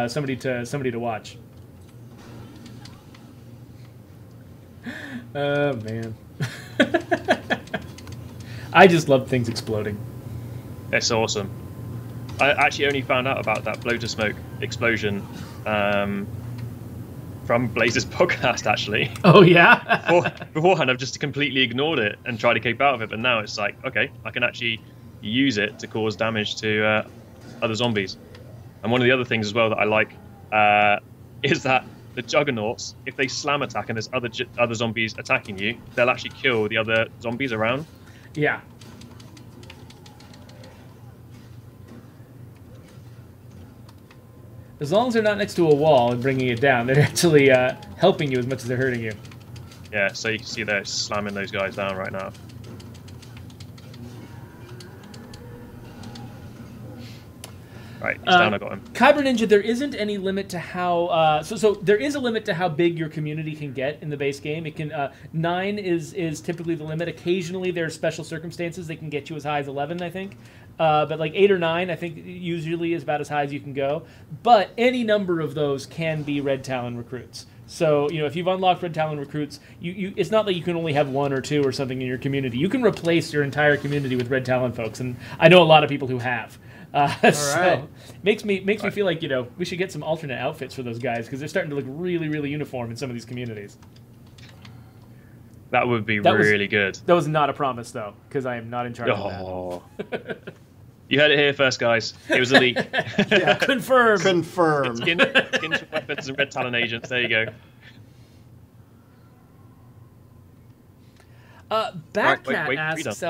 somebody to watch. Oh, man. I just love things exploding. It's awesome. I actually only found out about that bloater smoke explosion from Blaze's podcast, actually. Oh, yeah? Beforehand, I've just completely ignored it and tried to keep out of it, but now it's like, okay, I can actually use it to cause damage to other zombies. And one of the other things as well that I like is that the Juggernauts, if they slam attack and there's other zombies attacking you, they'll actually kill the other zombies around. Yeah. As long as they're not next to a wall and bringing it down, they're actually helping you as much as they're hurting you. Yeah, so you can see they're slamming those guys down right now. Right, he's down. I got him. Kyber Ninja, there isn't any limit to how. So there is a limit to how big your community can get in the base game. It can 9 is typically the limit. Occasionally, there are special circumstances they can get you as high as 11, I think. But like 8 or 9, I think usually is about as high as you can go. But any number of those can be Red Talon recruits. So, if you've unlocked Red Talon recruits, it's not that you can only have 1 or 2 or something in your community. You can replace your entire community with Red Talon folks, and I know a lot of people who have. So makes me feel like we should get some alternate outfits for those guys because they're starting to look really, really uniform in some of these communities. That would be really good. That was not a promise though, because I am not in charge of that. You heard it here first, guys. It was a leak. Yeah. Confirmed. Confirmed. Skins for weapons and Red Talon agents. There you go. Backcat wait, asks,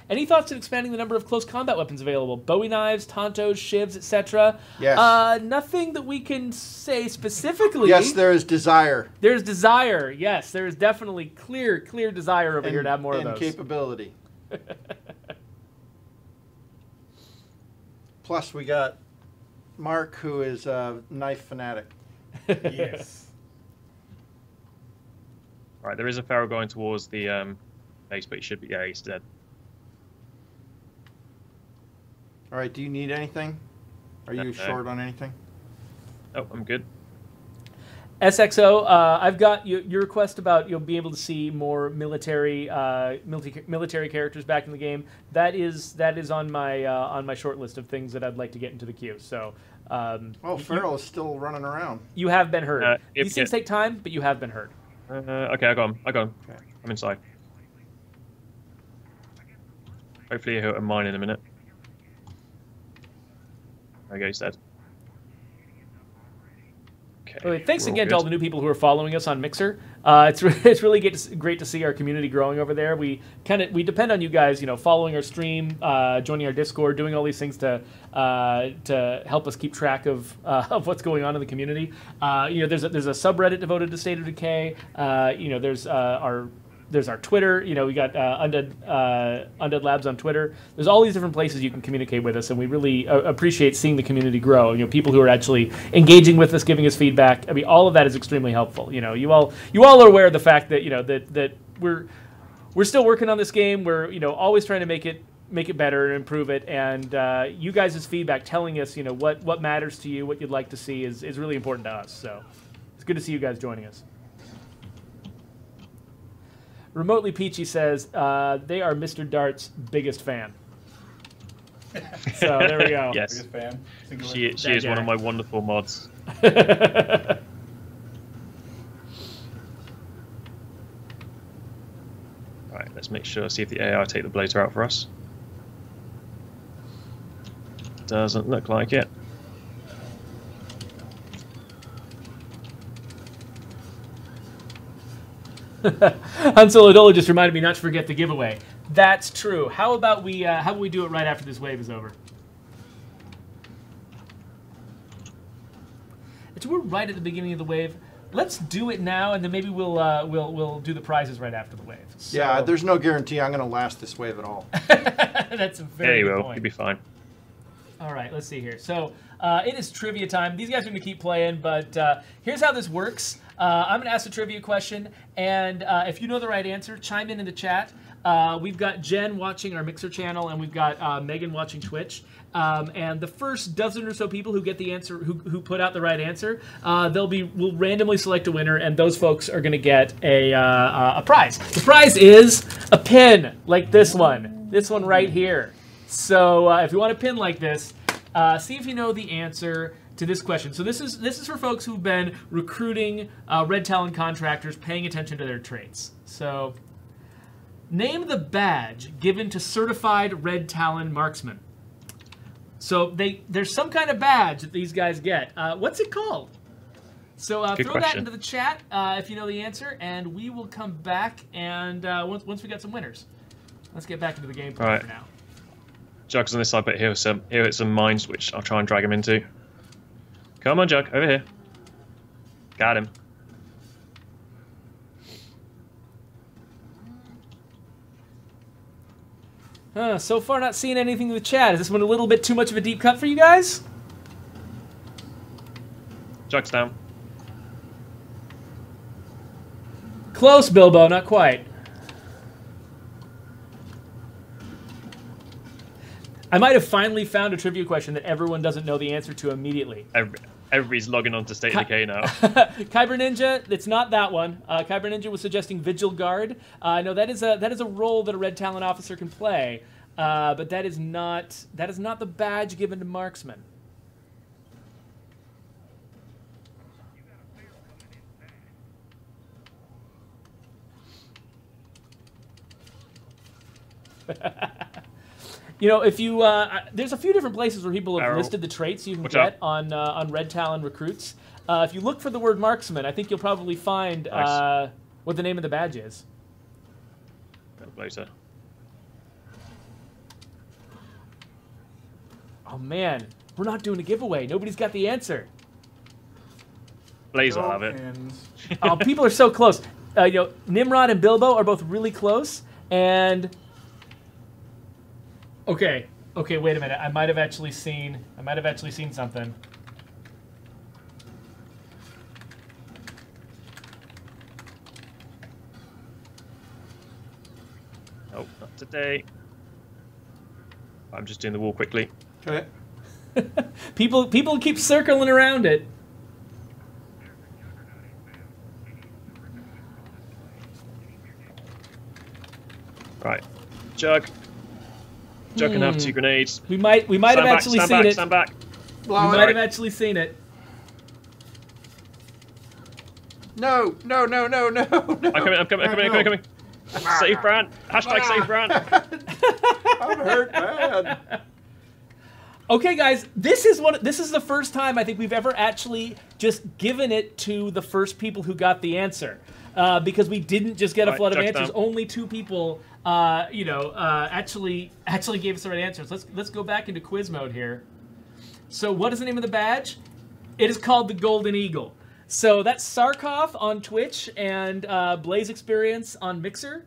any thoughts on expanding the number of close combat weapons available? Bowie knives, tontos, shivs, etc.? Yes. Nothing that we can say specifically. Yes, there is desire. There's desire. Yes, there is definitely clear desire over here to have more of those. And capability. Plus, we got Mark, who is a knife fanatic. Yes. Right, there is a Pharaoh going towards the base, but he should be. Yeah, he's dead. All right, do you need anything? Are you short on anything? Oh, I'm good. SXO, I've got your request about being able to see more military characters back in the game. That is on my short list of things that I'd like to get into the queue. So, Farrell is still running around. You have been heard. These things take time, but you have been heard. Okay, I got him. Okay. I'm inside. Hopefully he'll hit mine in a minute. There we go, he's dead. Okay, thanks again to all the new people who are following us on Mixer. It's really great to see our community growing over there. We depend on you guys, following our stream, joining our Discord, doing all these things to help us keep track of what's going on in the community. There's a subreddit devoted to State of Decay. There's our Twitter. We got Undead Labs on Twitter. There's all these different places you can communicate with us, and we really appreciate seeing the community grow. People who are actually engaging with us, giving us feedback. I mean, all of that is extremely helpful. You all are aware of the fact that that we're still working on this game. We're always trying to make it better and improve it. And you guys' feedback, telling us what matters to you, what you'd like to see, is really important to us. So it's good to see you guys joining us. Remotely Peachy says they are Mr. Dart's biggest fan. So there we go. Yes. Biggest fan. She is one of my wonderful mods. Right, let's make sure, see if the AI take the blazer out for us. Doesn't look like it. Hansolodola just reminded me not to forget the giveaway. That's true. How about we do it right after this wave is over? We're right at the beginning of the wave. Let's do it now, and then maybe we'll do the prizes right after the wave. So, yeah, there's no guarantee I'm going to last this wave at all. That's a very good point. You'll be fine. All right, let's see here. So it is trivia time. These guys are going to keep playing, but here's how this works. I'm going to ask a trivia question, and if you know the right answer, chime in the chat. We've got Jen watching our Mixer channel, and we've got Megan watching Twitch. And the first dozen or so people who get the answer, who put out the right answer, we'll randomly select a winner, and those folks are going to get a prize. The prize is a pin like this one right here. So if you want a pin like this, see if you know the answer to this question. So this is for folks who've been recruiting Red Talon contractors, paying attention to their traits. So name the badge given to certified Red Talon marksmen. So there's some kind of badge that these guys get. What's it called? So throw that into the chat if you know the answer, and we will come back and once we got some winners. Let's get back into the gameplay for now. Jug's on this side, but here it's some mines which I'll try and drag him into. Come on, Jug, over here. Got him. So far, not seeing anything in the chat. Is this one a little bit too much of a deep cut for you guys? Jug's down. Close, Bilbo, not quite. I might have finally found a trivia question that everyone doesn't know the answer to immediately. Everybody's logging on to State of Decay now. Kyber Ninja, it's not that one. Kyber Ninja was suggesting Vigil Guard. No, that is a role that a Red Talon officer can play, but that is not the badge given to marksmen. You know, if you there's a few different places where people have listed the traits you can get on Red Talon recruits. If you look for the word marksman, I think you'll probably find what the name of the badge is. Later. Oh man, we're not doing a giveaway. Nobody's got the answer. Blaze will have it. Oh, people are so close. You know, Nimrod and Bilbo are both really close, and okay, wait a minute. I might have actually seen something. Oh, not today. I'm just doing the wall quickly. Okay. People keep circling around it. Right, Jug can have 2 grenades. We might have actually seen it. Stand back. We might have actually seen it. No. I'm coming. Save Brant. Hashtag save Brant. I'm hurt bad. Okay, guys, this is the first time I think we've ever actually just given it to the first people who got the answer, because we didn't just get a flood of answers. Down. Only 2 people, actually gave us the right answers. Let's go back into quiz mode here. So, what is the name of the badge? It is called the Golden Eagle. So that's Sarkov on Twitch and Blaze Experience on Mixer.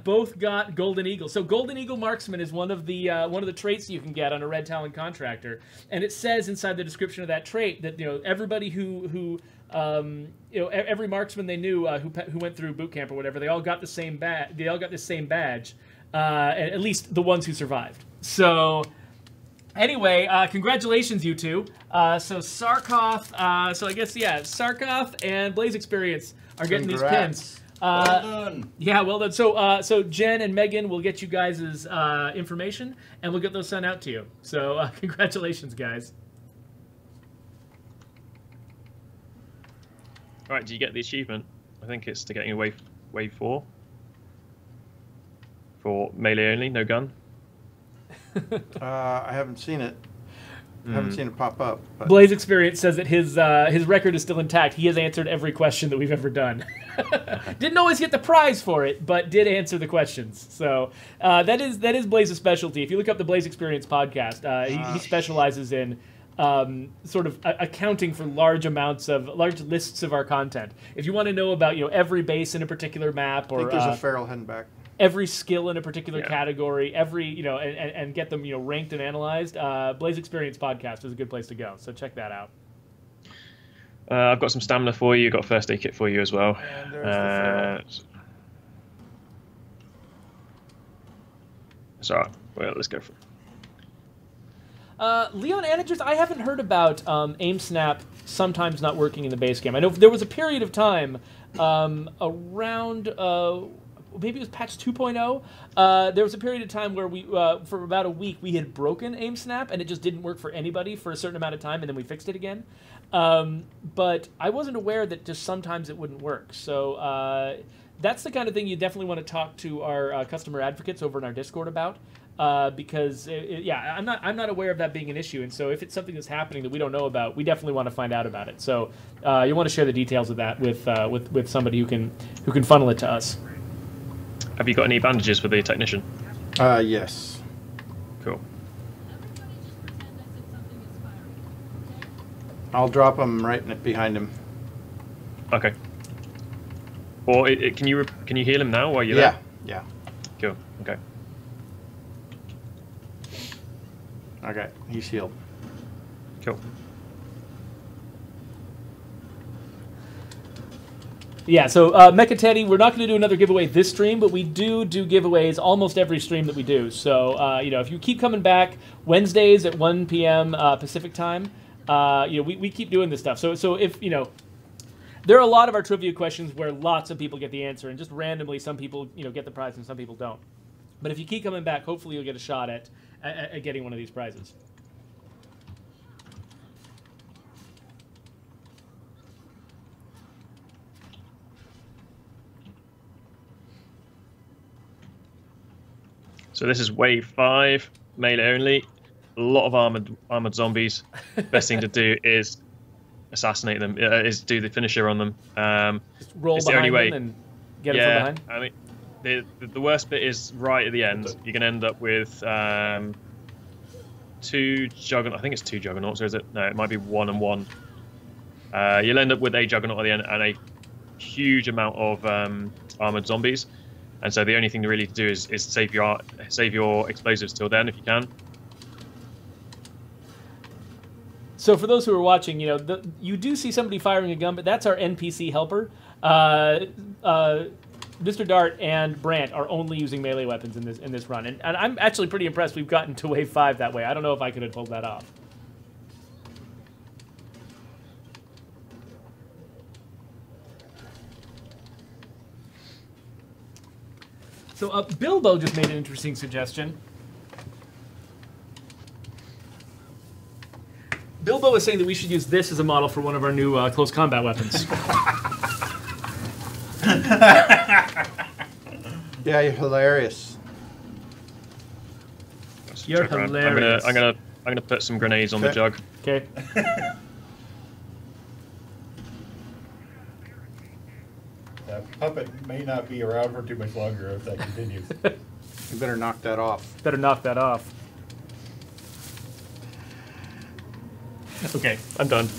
Both got Golden Eagle. So Golden Eagle Marksman is one of the traits you can get on a Red Talon contractor, and it says inside the description of that trait that everybody who every marksman they knew who went through boot camp or whatever, they all got the same badge. They all got the same badge, at least the ones who survived. So. Anyway, congratulations, you two. So Sarkov, Sarkov and Blaze Experience are getting these pins. Well done. Yeah, well done. So Jen and Megan will get you guys' information, and we'll get those sent out to you. So congratulations, guys. All right, do you get the achievement? I think it's to getting a wave 4 for melee only, no gun. I haven't seen it. I haven't seen it pop up. But. Blaze Experience says that his record is still intact. He has answered every question that we've ever done. Didn't always get the prize for it, but did answer the questions. So that is Blaze's specialty. If you look up the Blaze Experience podcast, he specializes in sort of accounting for large lists of our content. If you want to know about every base in a particular map, or I think there's a feral heading back. Every skill in a particular category, and get them ranked and analyzed, Blaze Experience podcast is a good place to go. So check that out. I've got some stamina for you. Got a first aid kit for you as well. And there's it's all right. Well, let's go for it. Leon Anagers, I haven't heard about aim snap sometimes not working in the base game. I know there was a period of time around. Maybe it was patch 2.0. There was a period of time where we, for about a week, we had broken aim snap, and it just didn't work for anybody for a certain amount of time, and then we fixed it again. But I wasn't aware that just sometimes it wouldn't work. So that's the kind of thing you definitely want to talk to our customer advocates over in our Discord about, because I'm not aware of that being an issue. And so if it's something that's happening that we don't know about, we definitely want to find out about it. So you want to share the details of that with somebody who can funnel it to us. Have you got any bandages for the technician? Yes. Cool. I'll drop them right behind him. Okay. Or can you heal him now while you're there? Yeah. Cool. Okay. Okay, he's healed. Cool. Yeah, so Mecha Teddy, we're not going to do another giveaway this stream, but we do giveaways almost every stream that we do. So, if you keep coming back Wednesdays at 1 p.m. Pacific time, we keep doing this stuff. So if, there are a lot of our trivia questions where lots of people get the answer, and just randomly some people, get the prize and some people don't. But if you keep coming back, hopefully you'll get a shot at getting one of these prizes. So this is wave 5, melee only. A lot of armored zombies. Best thing to do is assassinate them. Is do the finisher on them. Just roll it's behind the only way. them and get them from behind. I mean, the worst bit is right at the end. You're going to end up with 2 juggernauts. I think it's 2 juggernauts, or is it? No, it might be 1 and 1. You'll end up with a juggernaut at the end and a huge amount of armored zombies. And so the only thing to really do is save your explosives till then if you can. So for those who are watching, you do see somebody firing a gun, but that's our NPC helper. Mr. Dart and Brant are only using melee weapons in this run, and I'm actually pretty impressed we've gotten to wave 5 that way. I don't know if I could have pulled that off. So Bilbo just made an interesting suggestion. Bilbo is saying that we should use this as a model for one of our new close combat weapons. Yeah, you're hilarious. You're hilarious. I'm gonna put some grenades on the jug. Okay. That puppet may not be around for too much longer if that continues. You better knock that off. Better knock that off. Okay, I'm done.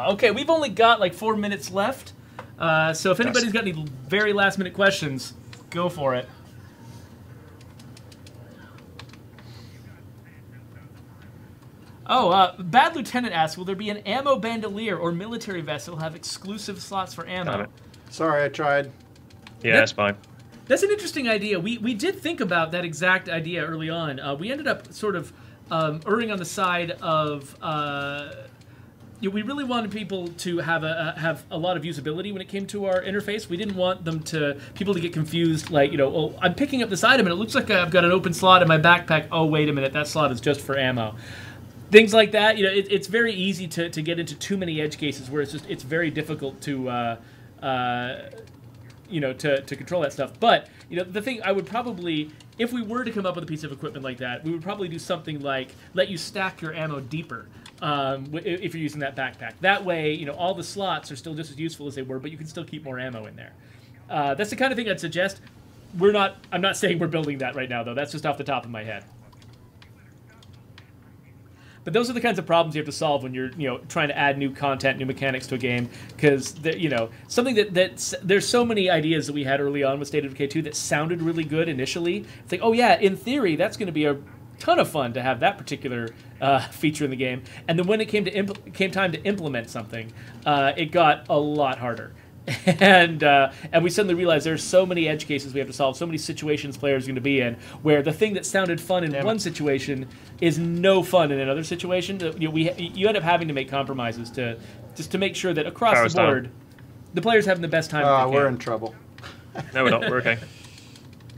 Okay, we've only got like 4 minutes left. So if anybody's got any very last minute questions, go for it. Oh, Bad Lieutenant asks, will there be an ammo bandolier or military vessel have exclusive slots for ammo? Sorry, I tried. Yeah, that's fine. That's an interesting idea. We did think about that exact idea early on. We ended up sort of erring on the side of... we really wanted people to have a lot of usability when it came to our interface. We didn't want people to get confused, like, oh, I'm picking up this item and it looks like I've got an open slot in my backpack. Oh, wait a minute, that slot is just for ammo. Things like that. It's very easy to get into too many edge cases where it's very difficult to control that stuff. But the thing I would probably, if we were to come up with a piece of equipment like that, we would probably do something like let you stack your ammo deeper. If you're using that backpack. That way, all the slots are still just as useful as they were, but you can still keep more ammo in there. That's the kind of thing I'd suggest. I'm not saying we're building that right now, though. That's just off the top of my head. But those are the kinds of problems you have to solve when you're, trying to add new content, new mechanics to a game. Because, something there's so many ideas that we had early on with State of Decay 2 that sounded really good initially. It's like, oh yeah, in theory, that's going to be a ton of fun to have that particular feature in the game. And then when it came time to implement something, it got a lot harder. And we suddenly realized there's so many edge cases we have to solve, so many situations players are going to be in, where the thing that sounded fun in one situation is no fun in another situation. You end up having to make compromises to make sure that across the board, the player's having the best time. We're in trouble. No, we're not. We're okay.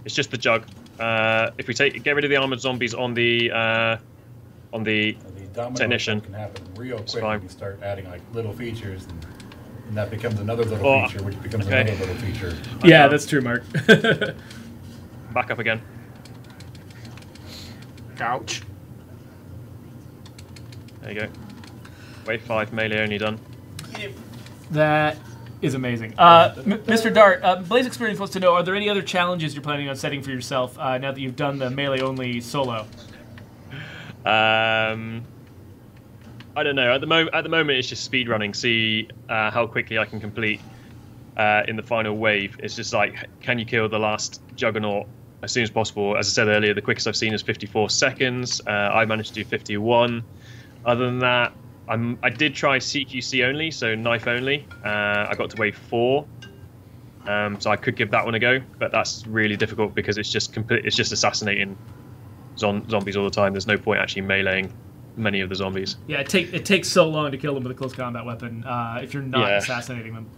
It's just the jug. If we get rid of the armored zombies on the technician, can happen real quick when you start adding like little features, and that becomes another little feature, which becomes another little feature. Yeah, that's true, Mark. Back up again. Ouch. There you go. Wave 5 melee only done. That is amazing. Mr. Dart, Blaze Experience wants to know, are there any other challenges you're planning on setting for yourself now that you've done the melee-only solo? I don't know. At the moment, it's just speed running. See how quickly I can complete in the final wave. It's just like, can you kill the last juggernaut as soon as possible. As I said earlier, the quickest I've seen is 54 seconds. I managed to do 51. Other than that, I did try CQC only, so knife only. I got to wave 4. So I could give that one a go, but that's really difficult because it's just assassinating zombies all the time. There's no point actually meleeing many of the zombies. Yeah, it takes so long to kill them with a close combat weapon if you're not assassinating them.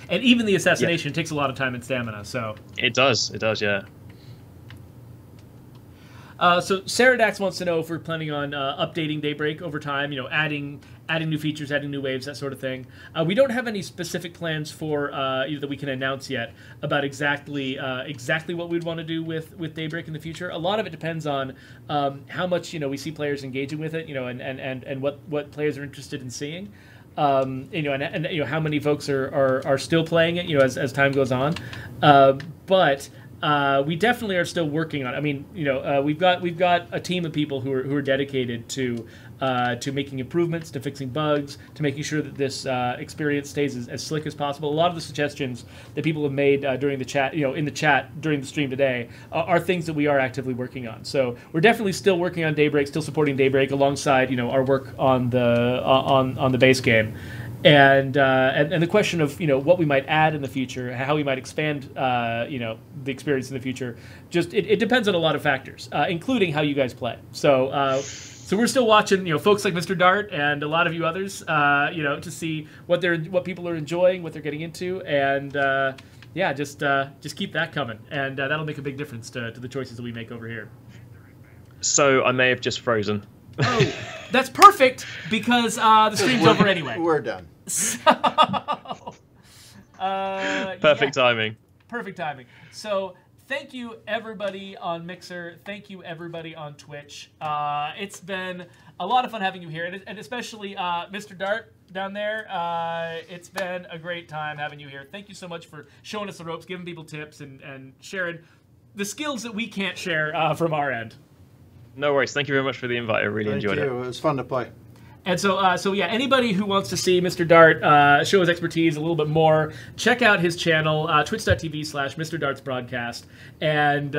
And even the assassination takes a lot of time and stamina. So it does, yeah. So Saradax wants to know if we're planning on updating Daybreak over time. You know, adding new features, adding new waves, that sort of thing. We don't have any specific plans for that we can announce yet about exactly what we'd want to do with Daybreak in the future. A lot of it depends on how much we see players engaging with it. And what players are interested in seeing. And how many folks are still playing it. As time goes on. But we definitely are still working on it. I mean, we've got a team of people who are dedicated to making improvements, to fixing bugs, to making sure that this experience stays as slick as possible. A lot of the suggestions that people have made during the chat, in the chat during the stream today, are things that we are actively working on. So we're definitely still working on Daybreak, still supporting Daybreak alongside our work on the base game. And the question of what we might add in the future, how we might expand the experience in the future, just it depends on a lot of factors, including how you guys play. So we're still watching folks like Mr. Dart and a lot of you others to see what people are enjoying, what they're getting into, and just keep that coming, and that'll make a big difference to the choices that we make over here. So I may have just frozen. Oh, that's perfect because the stream's over anyway. We're done. So, perfect timing. Perfect timing. So thank you everybody on Mixer. Thank you everybody on Twitch. It's been a lot of fun having you here, and especially Mr. Dart down there. It's been a great time having you here. Thank you so much for showing us the ropes, giving people tips, and sharing the skills that we can't share from our end. No worries. Thank you very much for the invite. I really enjoyed it. It was fun to play. And so yeah, anybody who wants to see Mr. Dart show his expertise a little bit more, check out his channel, twitch.tv/MrDartsBroadcast. And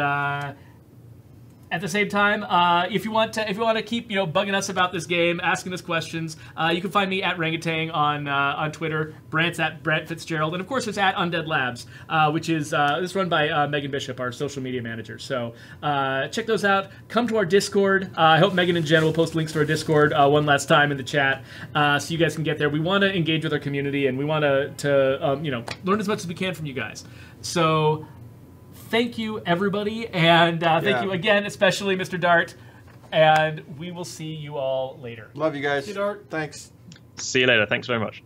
at the same time, if you want to keep bugging us about this game, asking us questions, you can find me at Rangatang on Twitter. Brant's at Brant Fitzgerald, and of course it's at Undead Labs, which is run by Megan Bishop, our social media manager. So check those out. Come to our Discord. I hope Megan and Jen will post links to our Discord one last time in the chat, so you guys can get there. We want to engage with our community, and we want to learn as much as we can from you guys. So thank you, everybody, and thank you again, especially Mr. Dart, and we will see you all later. Love you guys. See you, Dart. Thanks. See you later. Thanks very much.